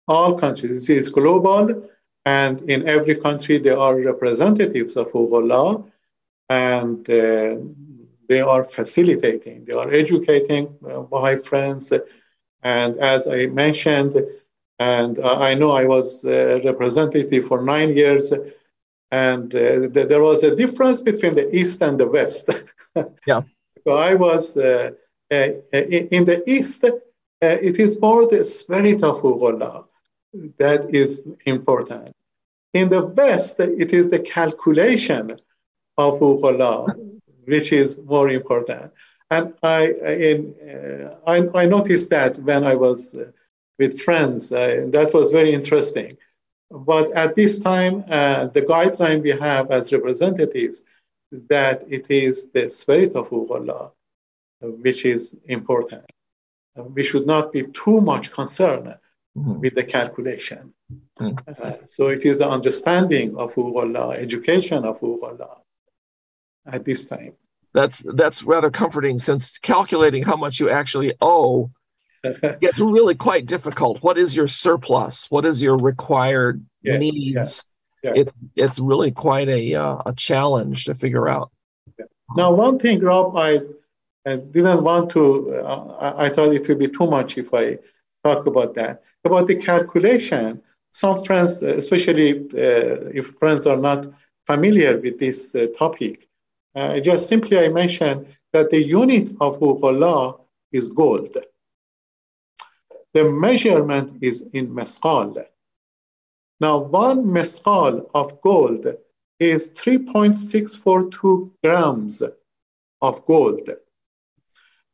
This is global, and in every country there are representatives of Huququllah, and they are facilitating, they are educating Baha'i friends. And as I mentioned, and I know I was a representative for 9 years, And there was a difference between the East and the West. Yeah. So I was in the East, it is more the spirit of Hukukullah that is important. In the West, it is the calculation of Hukukullah which is more important. And I noticed that when I was with friends, that was very interesting. But at this time, the guideline we have as representatives, that it is the spirit of Hukukullah which is important. We should not be too much concerned with the calculation. So it is the understanding of Hukukullah, education of Hukukullah at this time. That's rather comforting, since calculating how much you actually owe gets really quite difficult. What is your surplus? What is your required needs? Yeah. It's really quite a challenge to figure out. Now, one thing, Rob, I didn't want to, I thought it would be too much if I talk about that. About the calculation, some friends, especially if friends are not familiar with this topic, just simply I mentioned that the unit of Hukukullah is gold. The measurement is in mesqal. Now, 1 mesqal of gold is 3.642 grams of gold.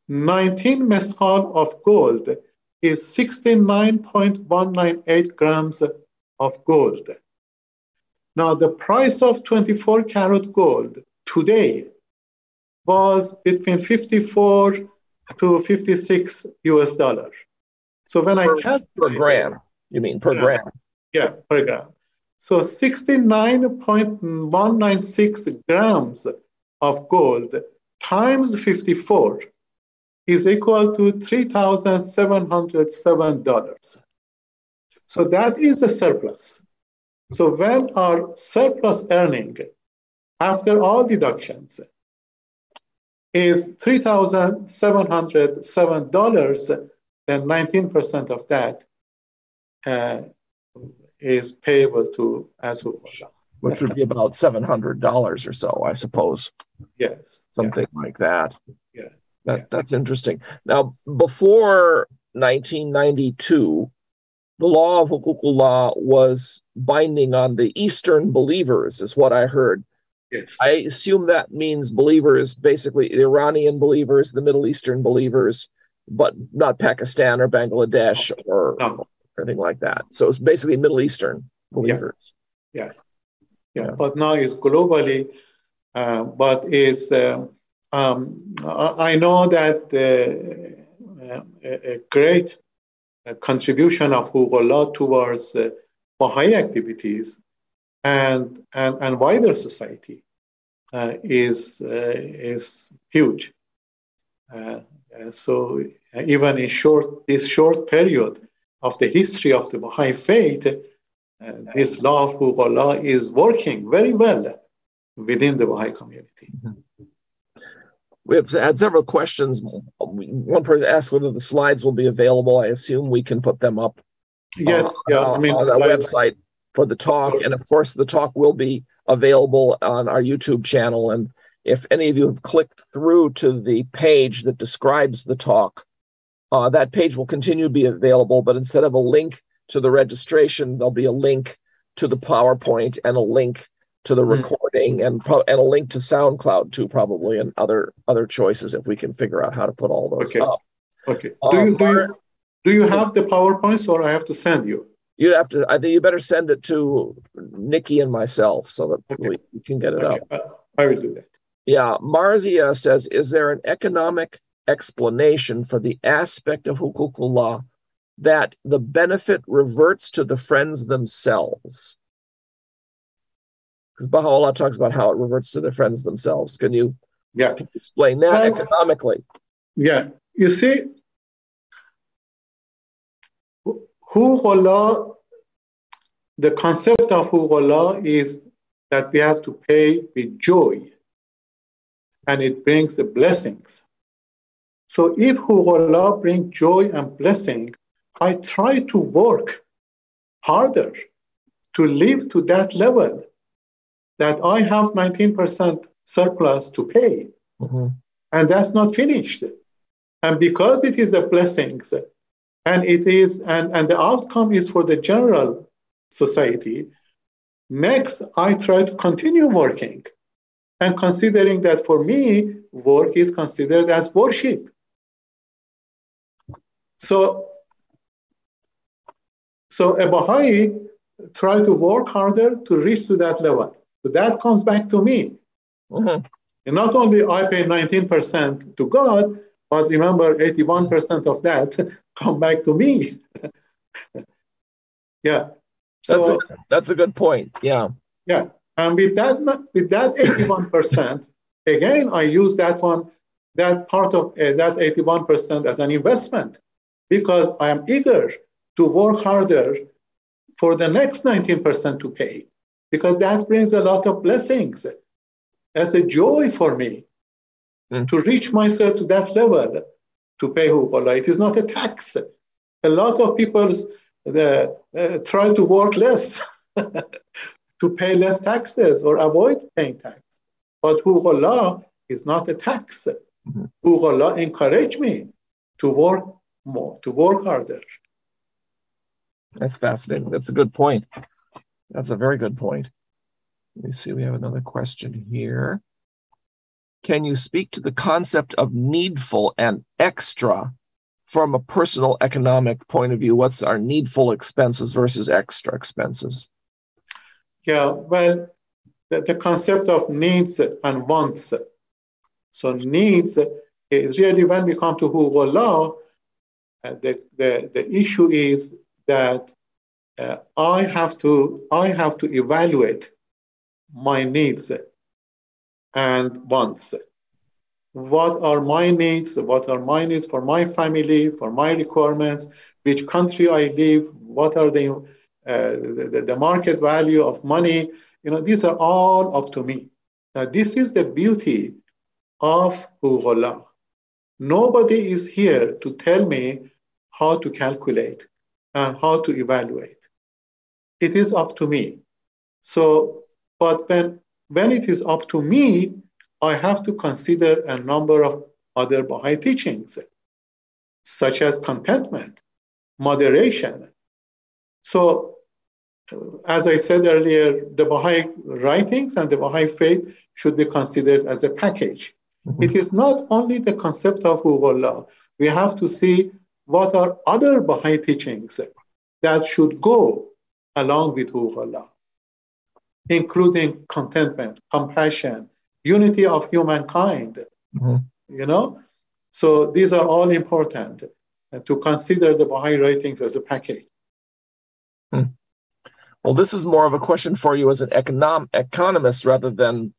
19 mesqal of gold is 69.198 grams of gold. Now, the price of 24 karat gold today was between 54 to 56 US dollars. So when I calculate per gram, you mean per gram? Yeah, per gram. So 69.196 grams of gold times 54 is equal to $3,707. So that is the surplus. So when our surplus earning after all deductions is $3,707, then 19% of that is payable to as Hukukullah. Which would be about $700 or so, I suppose. Yes. Something like that. Yeah. That's interesting. Now, before 1992, the law of Hukukullah was binding on the Eastern believers, is what I heard. Yes. I assume that means believers, basically the Iranian believers, the Middle Eastern believers, but not Pakistan or Bangladesh or anything like that. So it's basically Middle Eastern believers. Yeah. But now it's globally, but it's, I know that a great contribution of Hukukullah towards Baha'i activities and wider society is huge. So even in this short period of the history of the Baha'i faith, this law of Hukukullah is working very well within the Baha'i community. We have had several questions. One person asked whether the slides will be available. I assume we can put them up on our website for the talk. And of course, the talk will be available on our YouTube channel. And if any of you have clicked through to the page that describes the talk, that page will continue to be available, but instead of a link to the registration, there'll be a link to the PowerPoint and a link to the recording and a link to SoundCloud too, probably, and other choices if we can figure out how to put all those up. Okay. Do you have the PowerPoints, or I have to send you? You'd have to. I think you better send it to Nikki and myself so that we can get it up. I will do that. Yeah. Marzia says, is there an economic explanation for the aspect of Hukukullah that the benefit reverts to the friends themselves? Because Baha'u'llah talks about how it reverts to the friends themselves. Can you explain that economically? Yeah. You see, Hukukullah, the concept of Hukukullah is that we have to pay with joy, and it brings the blessings. So if Hukukullah brings joy and blessing, I try to work harder to live to that level that I have 19% surplus to pay, and that's not finished. And because it is a blessing, and it is, and the outcome is for the general society, next I try to continue working, and considering that for me, work is considered as worship. So a Baha'i try to work harder to reach to that level. So that comes back to me. And not only I pay 19% to God, but remember 81% of that come back to me. Yeah. So that's a good point. Yeah. Yeah. And with that 81%, again, I use that part of that 81% as an investment, because I am eager to work harder for the next 19% to pay, because that brings a lot of blessings as a joy for me to reach myself to that level to pay Huququllah. It is not a tax. A lot of people try to work less to pay less taxes or avoid paying tax. But Huququllah is not a tax. Huququllah encourage me to work more, to work harder. That's fascinating. That's a good point. That's a very good point. Let me see, we have another question here. Can you speak to the concept of needful and extra from a personal economic point of view? What's our needful expenses versus extra expenses? Yeah, well, the concept of needs and wants. So needs is really, when we come to Huququllah, the issue is that I have to evaluate my needs and wants. What are my needs? What are my needs for my family, for my requirements? Which country I live? What are the market value of money? These are all up to me. Now, this is the beauty of Huququllah. Nobody is here to tell me how to calculate and how to evaluate. It is up to me. So, but when it is up to me, I have to consider a number of other Baha'i teachings, such as contentment, moderation. So, as I said earlier, the Baha'i writings and the Baha'i faith should be considered as a package. It is not only the concept of Huququllah. We have to see what are other Baha'i teachings that should go along with Huququllah, including contentment, compassion, unity of humankind. So these are all important to consider the Baha'i writings as a package. Well, this is more of a question for you as an economist rather than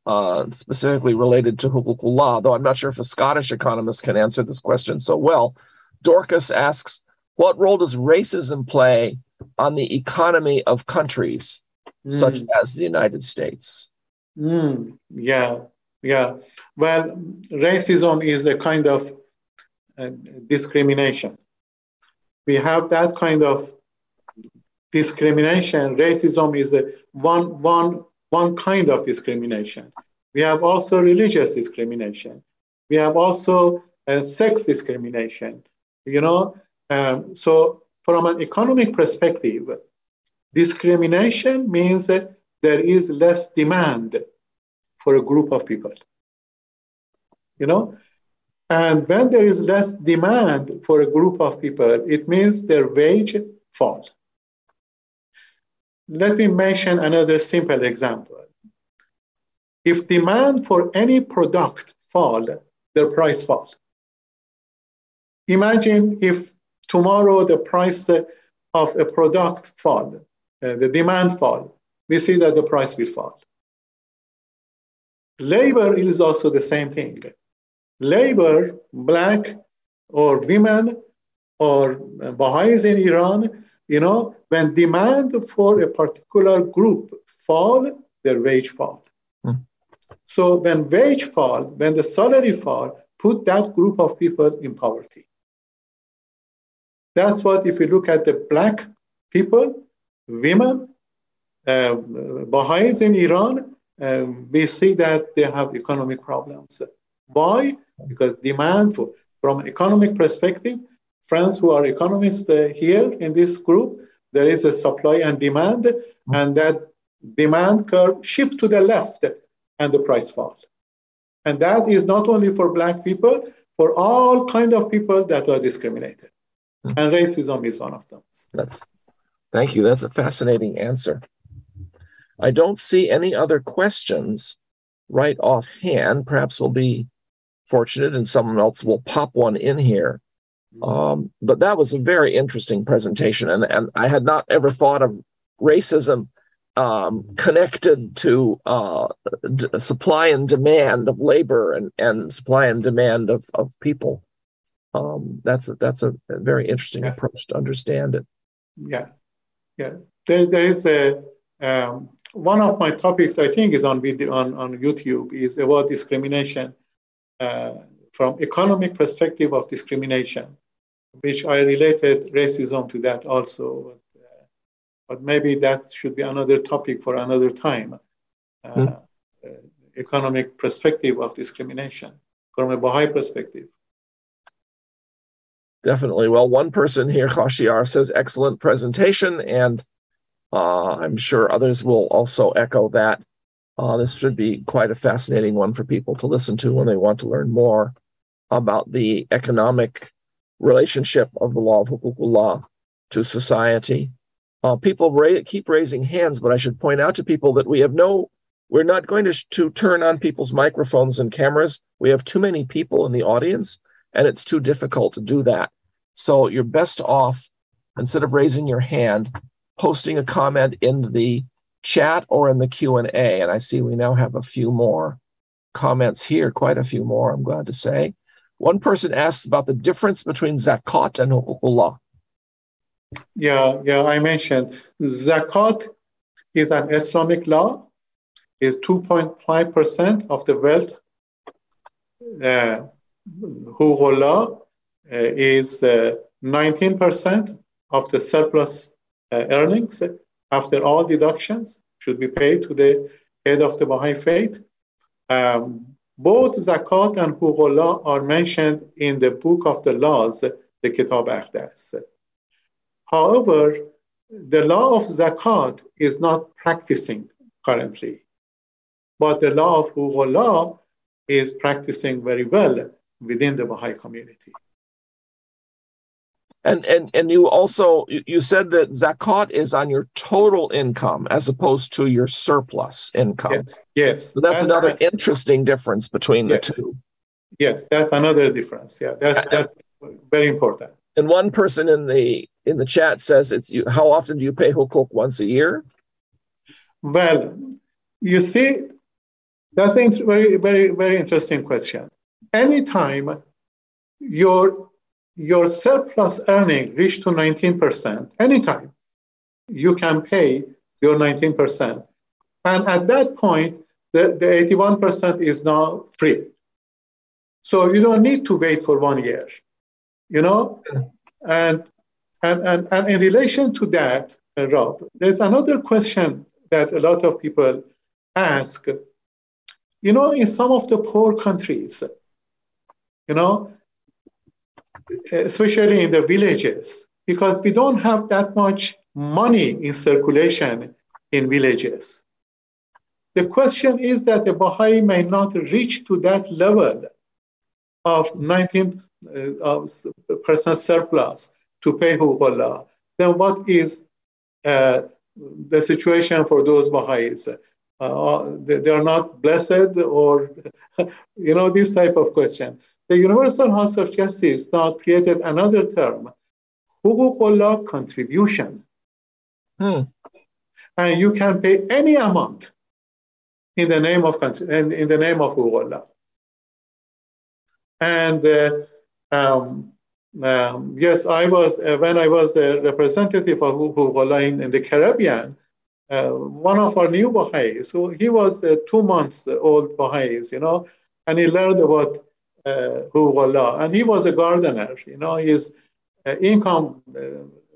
specifically related to Huququllah, though I'm not sure if a Scottish economist can answer this question so well. Dorcas asks, what role does racism play on the economy of countries such as the United States? Yeah. Well, racism is a kind of discrimination. We have that kind of discrimination. Racism is one kind of discrimination. We have also religious discrimination. We have also sex discrimination. So from an economic perspective, discrimination means that there is less demand for a group of people. And when there is less demand for a group of people, it means their wage fall. Let me mention another simple example. If demand for any product fall, their price fall. Imagine if tomorrow the price of a product fall, the demand fall, we see that the price will fall. Labor is also the same thing. Labor, black or women or Baha'is in Iran, when demand for a particular group fall, their wage fall. So when wage fall, when the salary fall, put that group of people in poverty. That's what, if you look at the black people, women, Baha'is in Iran, we see that they have economic problems. Why? Because demand from economic perspective, friends who are economists here in this group, there is a supply and demand, and that demand curve shift to the left and the price fall. And that is not only for Black people, for all kind of people that are discriminated. And racism is one of them. Thank you. That's a fascinating answer. I don't see any other questions right offhand. Perhaps we'll be fortunate and someone else will pop one in here. But that was a very interesting presentation. And I had not ever thought of racism connected to supply and demand of labor and supply and demand of people. That's a very interesting approach to understand it. Yeah. There is a one of my topics, I think, is on YouTube, is about discrimination from economic perspective of discrimination, which I related racism to that also. But maybe that should be another topic for another time. Economic perspective of discrimination from a Baha'i perspective. Definitely. Well, one person here, Khashiar, says excellent presentation, and I'm sure others will also echo that. This should be quite a fascinating one for people to listen to when they want to learn more about the economic relationship of the law of Huququllah to society. People keep raising hands, but I should point out to people that we're not going to turn on people's microphones and cameras. We have too many people in the audience, and it's too difficult to do that. So you're best off, instead of raising your hand, posting a comment in the chat or in the Q&A. And I see we now have a few more comments here, quite a few more, I'm glad to say. One person asks about the difference between zakat and huququllah. Yeah, I mentioned zakat is an Islamic law, is 2.5% of the wealth. Huququllah is 19% of the surplus earnings after all deductions should be paid to the head of the Baha'i faith. Both zakat and huququllah are mentioned in the book of the laws, the Kitab Aqdas. However, the law of zakat is not practicing currently, but the law of huququllah is practicing very well within the Baha'i community. And you also, you said that zakat is on your total income as opposed to your surplus income. Yes. So that's another interesting difference between the two. Yes, that's another difference. Yeah, that's very important. And one person in the chat says, how often do you pay hukuk? Once a year? Well, you see, that's a very, very, very interesting question. Anytime your surplus earning reach to 19%, anytime you can pay your 19%. And at that point, the 81% is now free. So you don't need to wait for 1 year, And in relation to that, Rob, there's another question that a lot of people ask. In some of the poor countries, especially in the villages, because we don't have that much money in circulation in villages. The question is that the Baha'i may not reach to that level of 19% surplus to pay huququllah. Then what is the situation for those Baha'is? They are not blessed, or this type of question. The Universal House of Justice now created another term, huququllah contribution. And you can pay any amount in the name of huququllah. And yes, I was when I was a representative of huququllah in the Caribbean. One of our new Baha'is, so he was 2 months old Baha'is, and he learned about huququllah, and he was a gardener. His income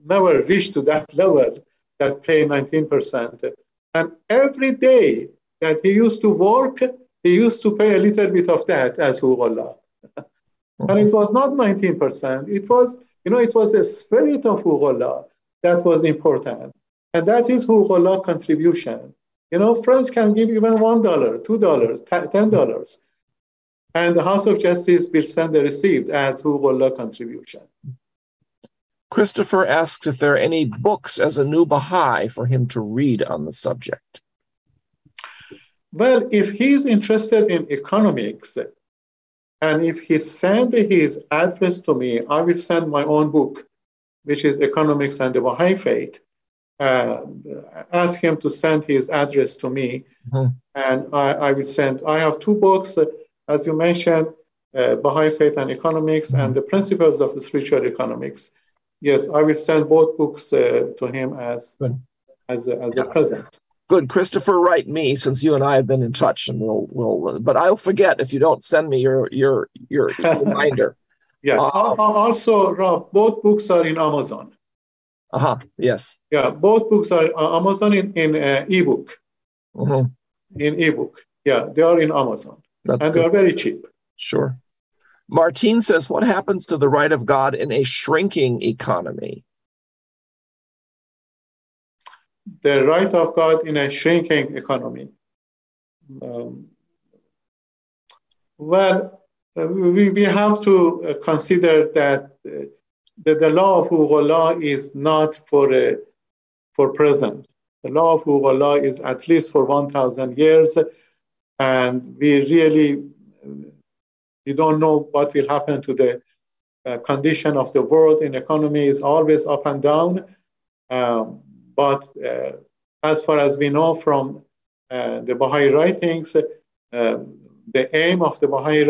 never reached to that level that pay 19%. And every day that he used to work, he used to pay a little bit of that as huququllah. And it was not 19%. It was, it was the spirit of huququllah that was important. And that is huququllah contribution. Friends can give even $1, $2, $10. And the House of Justice will send a receipt as huququllah contribution. Christopher asks if there are any books as a new Baha'i for him to read on the subject. Well, if he's interested in economics, and if he sends his address to me, I will send my own book, which is Economics and the Baha'i Faith. Ask him to send his address to me, and I will send. I have two books, as you mentioned, Baha'i Faith and Economics, and the Principles of Spiritual Economics. Yes, I will send both books to him as a present. Good, Christopher, write me, since you and I have been in touch, and we'll. But I'll forget if you don't send me your reminder. Yeah. Also, Rob, both books are in Amazon. Yes. Yeah, both books are Amazon in ebook. In ebook. Yeah, they are in Amazon. That's good. They are very cheap. Sure. Martine says, what happens to the right of God in a shrinking economy? The right of God in a shrinking economy. We have to consider that the law of huququllah is not for present. The law of huququllah is at least for 1,000 years, and we don't know what will happen to the condition of the world in economy is always up and down. But as far as we know from the Baha'i writings, the aim of the Baha'i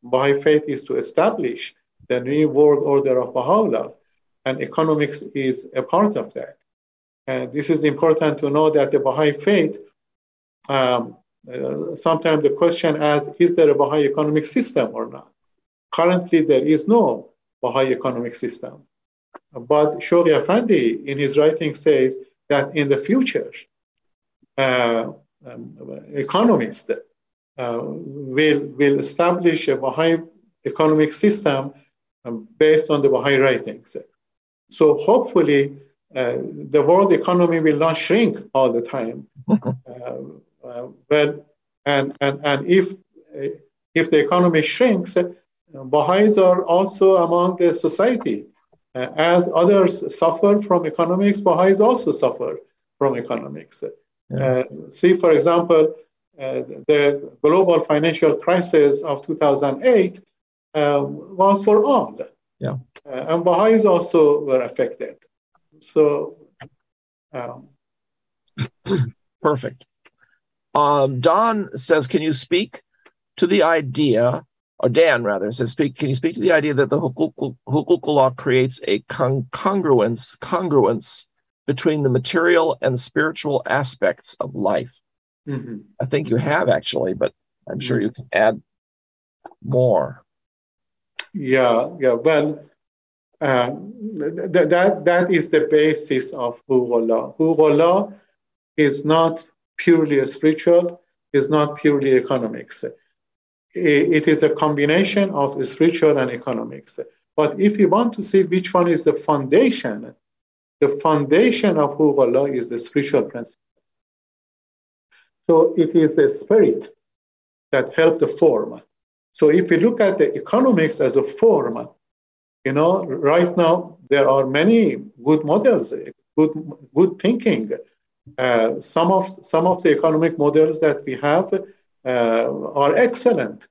Baha'i faith is to establish the new world order of Baha'u'llah, and economics is a part of that. And this is important to know that the Baha'i faith, sometimes the question is there a Baha'i economic system or not? Currently, there is no Baha'i economic system. But Shoghi Effendi, in his writing, says that in the future, economists will establish a Baha'i economic system based on the Baha'i writings. So hopefully, the world economy will not shrink all the time. And if the economy shrinks, Baha'is are also among the society. As others suffer from economics, Baha'is also suffer from economics. See, for example, the global financial crisis of 2008 was for all. And Baha'is also were affected. So, perfect. Don says, can you speak to the idea, or Dan rather says, can you speak to the idea that the Huququllah creates a congruence between the material and spiritual aspects of life? I think you have actually, but I'm sure you can add more. Yeah. Well, that is the basis of Huququllah. Huququllah is not purely spiritual, is not purely economics. It is a combination of spiritual and economics. But if you want to see which one is the foundation of Huququllah is the spiritual principle. So it is the spirit that helped the form. So if you look at the economics as a form, right now there are many good models, good thinking. Some of the economic models that we have are excellent.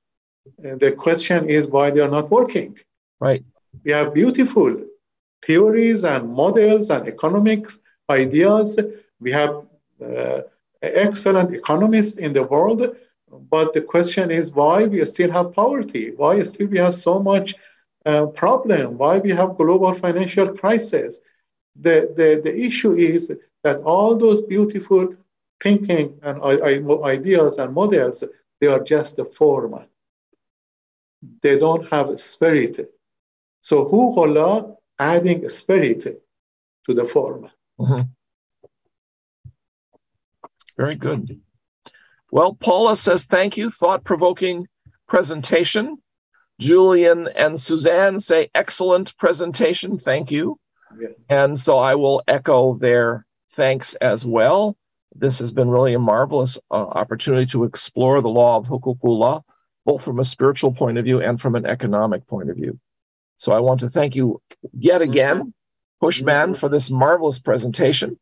The question is why they are not working. Right. We have beautiful theories and models and economics ideas. We have excellent economists in the world, but the question is why we still have poverty, why still we have so much problem, why we have global financial crisis. The issue is that all those beautiful thinking and ideas and models, they are just a form. They don't have spirit. So Huququllah adding spirit to the form. Very good. Well, Paula says, thank you. Thought-provoking presentation. Julian and Suzanne say, excellent presentation. Thank you. Yeah. And so I will echo their thanks as well. This has been really a marvelous opportunity to explore the law of huququllah, both from a spiritual point of view and from an economic point of view. So I want to thank you yet again, Hushman, for this marvelous presentation.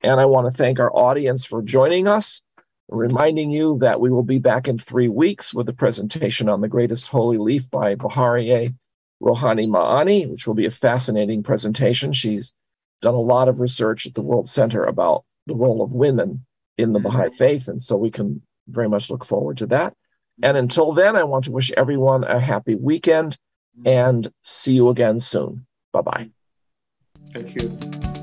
And I want to thank our audience for joining us, reminding you that we will be back in 3 weeks with a presentation on the greatest holy leaf by Bahariyeh Rouhani Ma'ani, which will be a fascinating presentation. She's done a lot of research at the World Center about the role of women in the Baha'i faith, and so we can very much look forward to that. And until then, I want to wish everyone a happy weekend and see you again soon. Bye-bye. Thank you.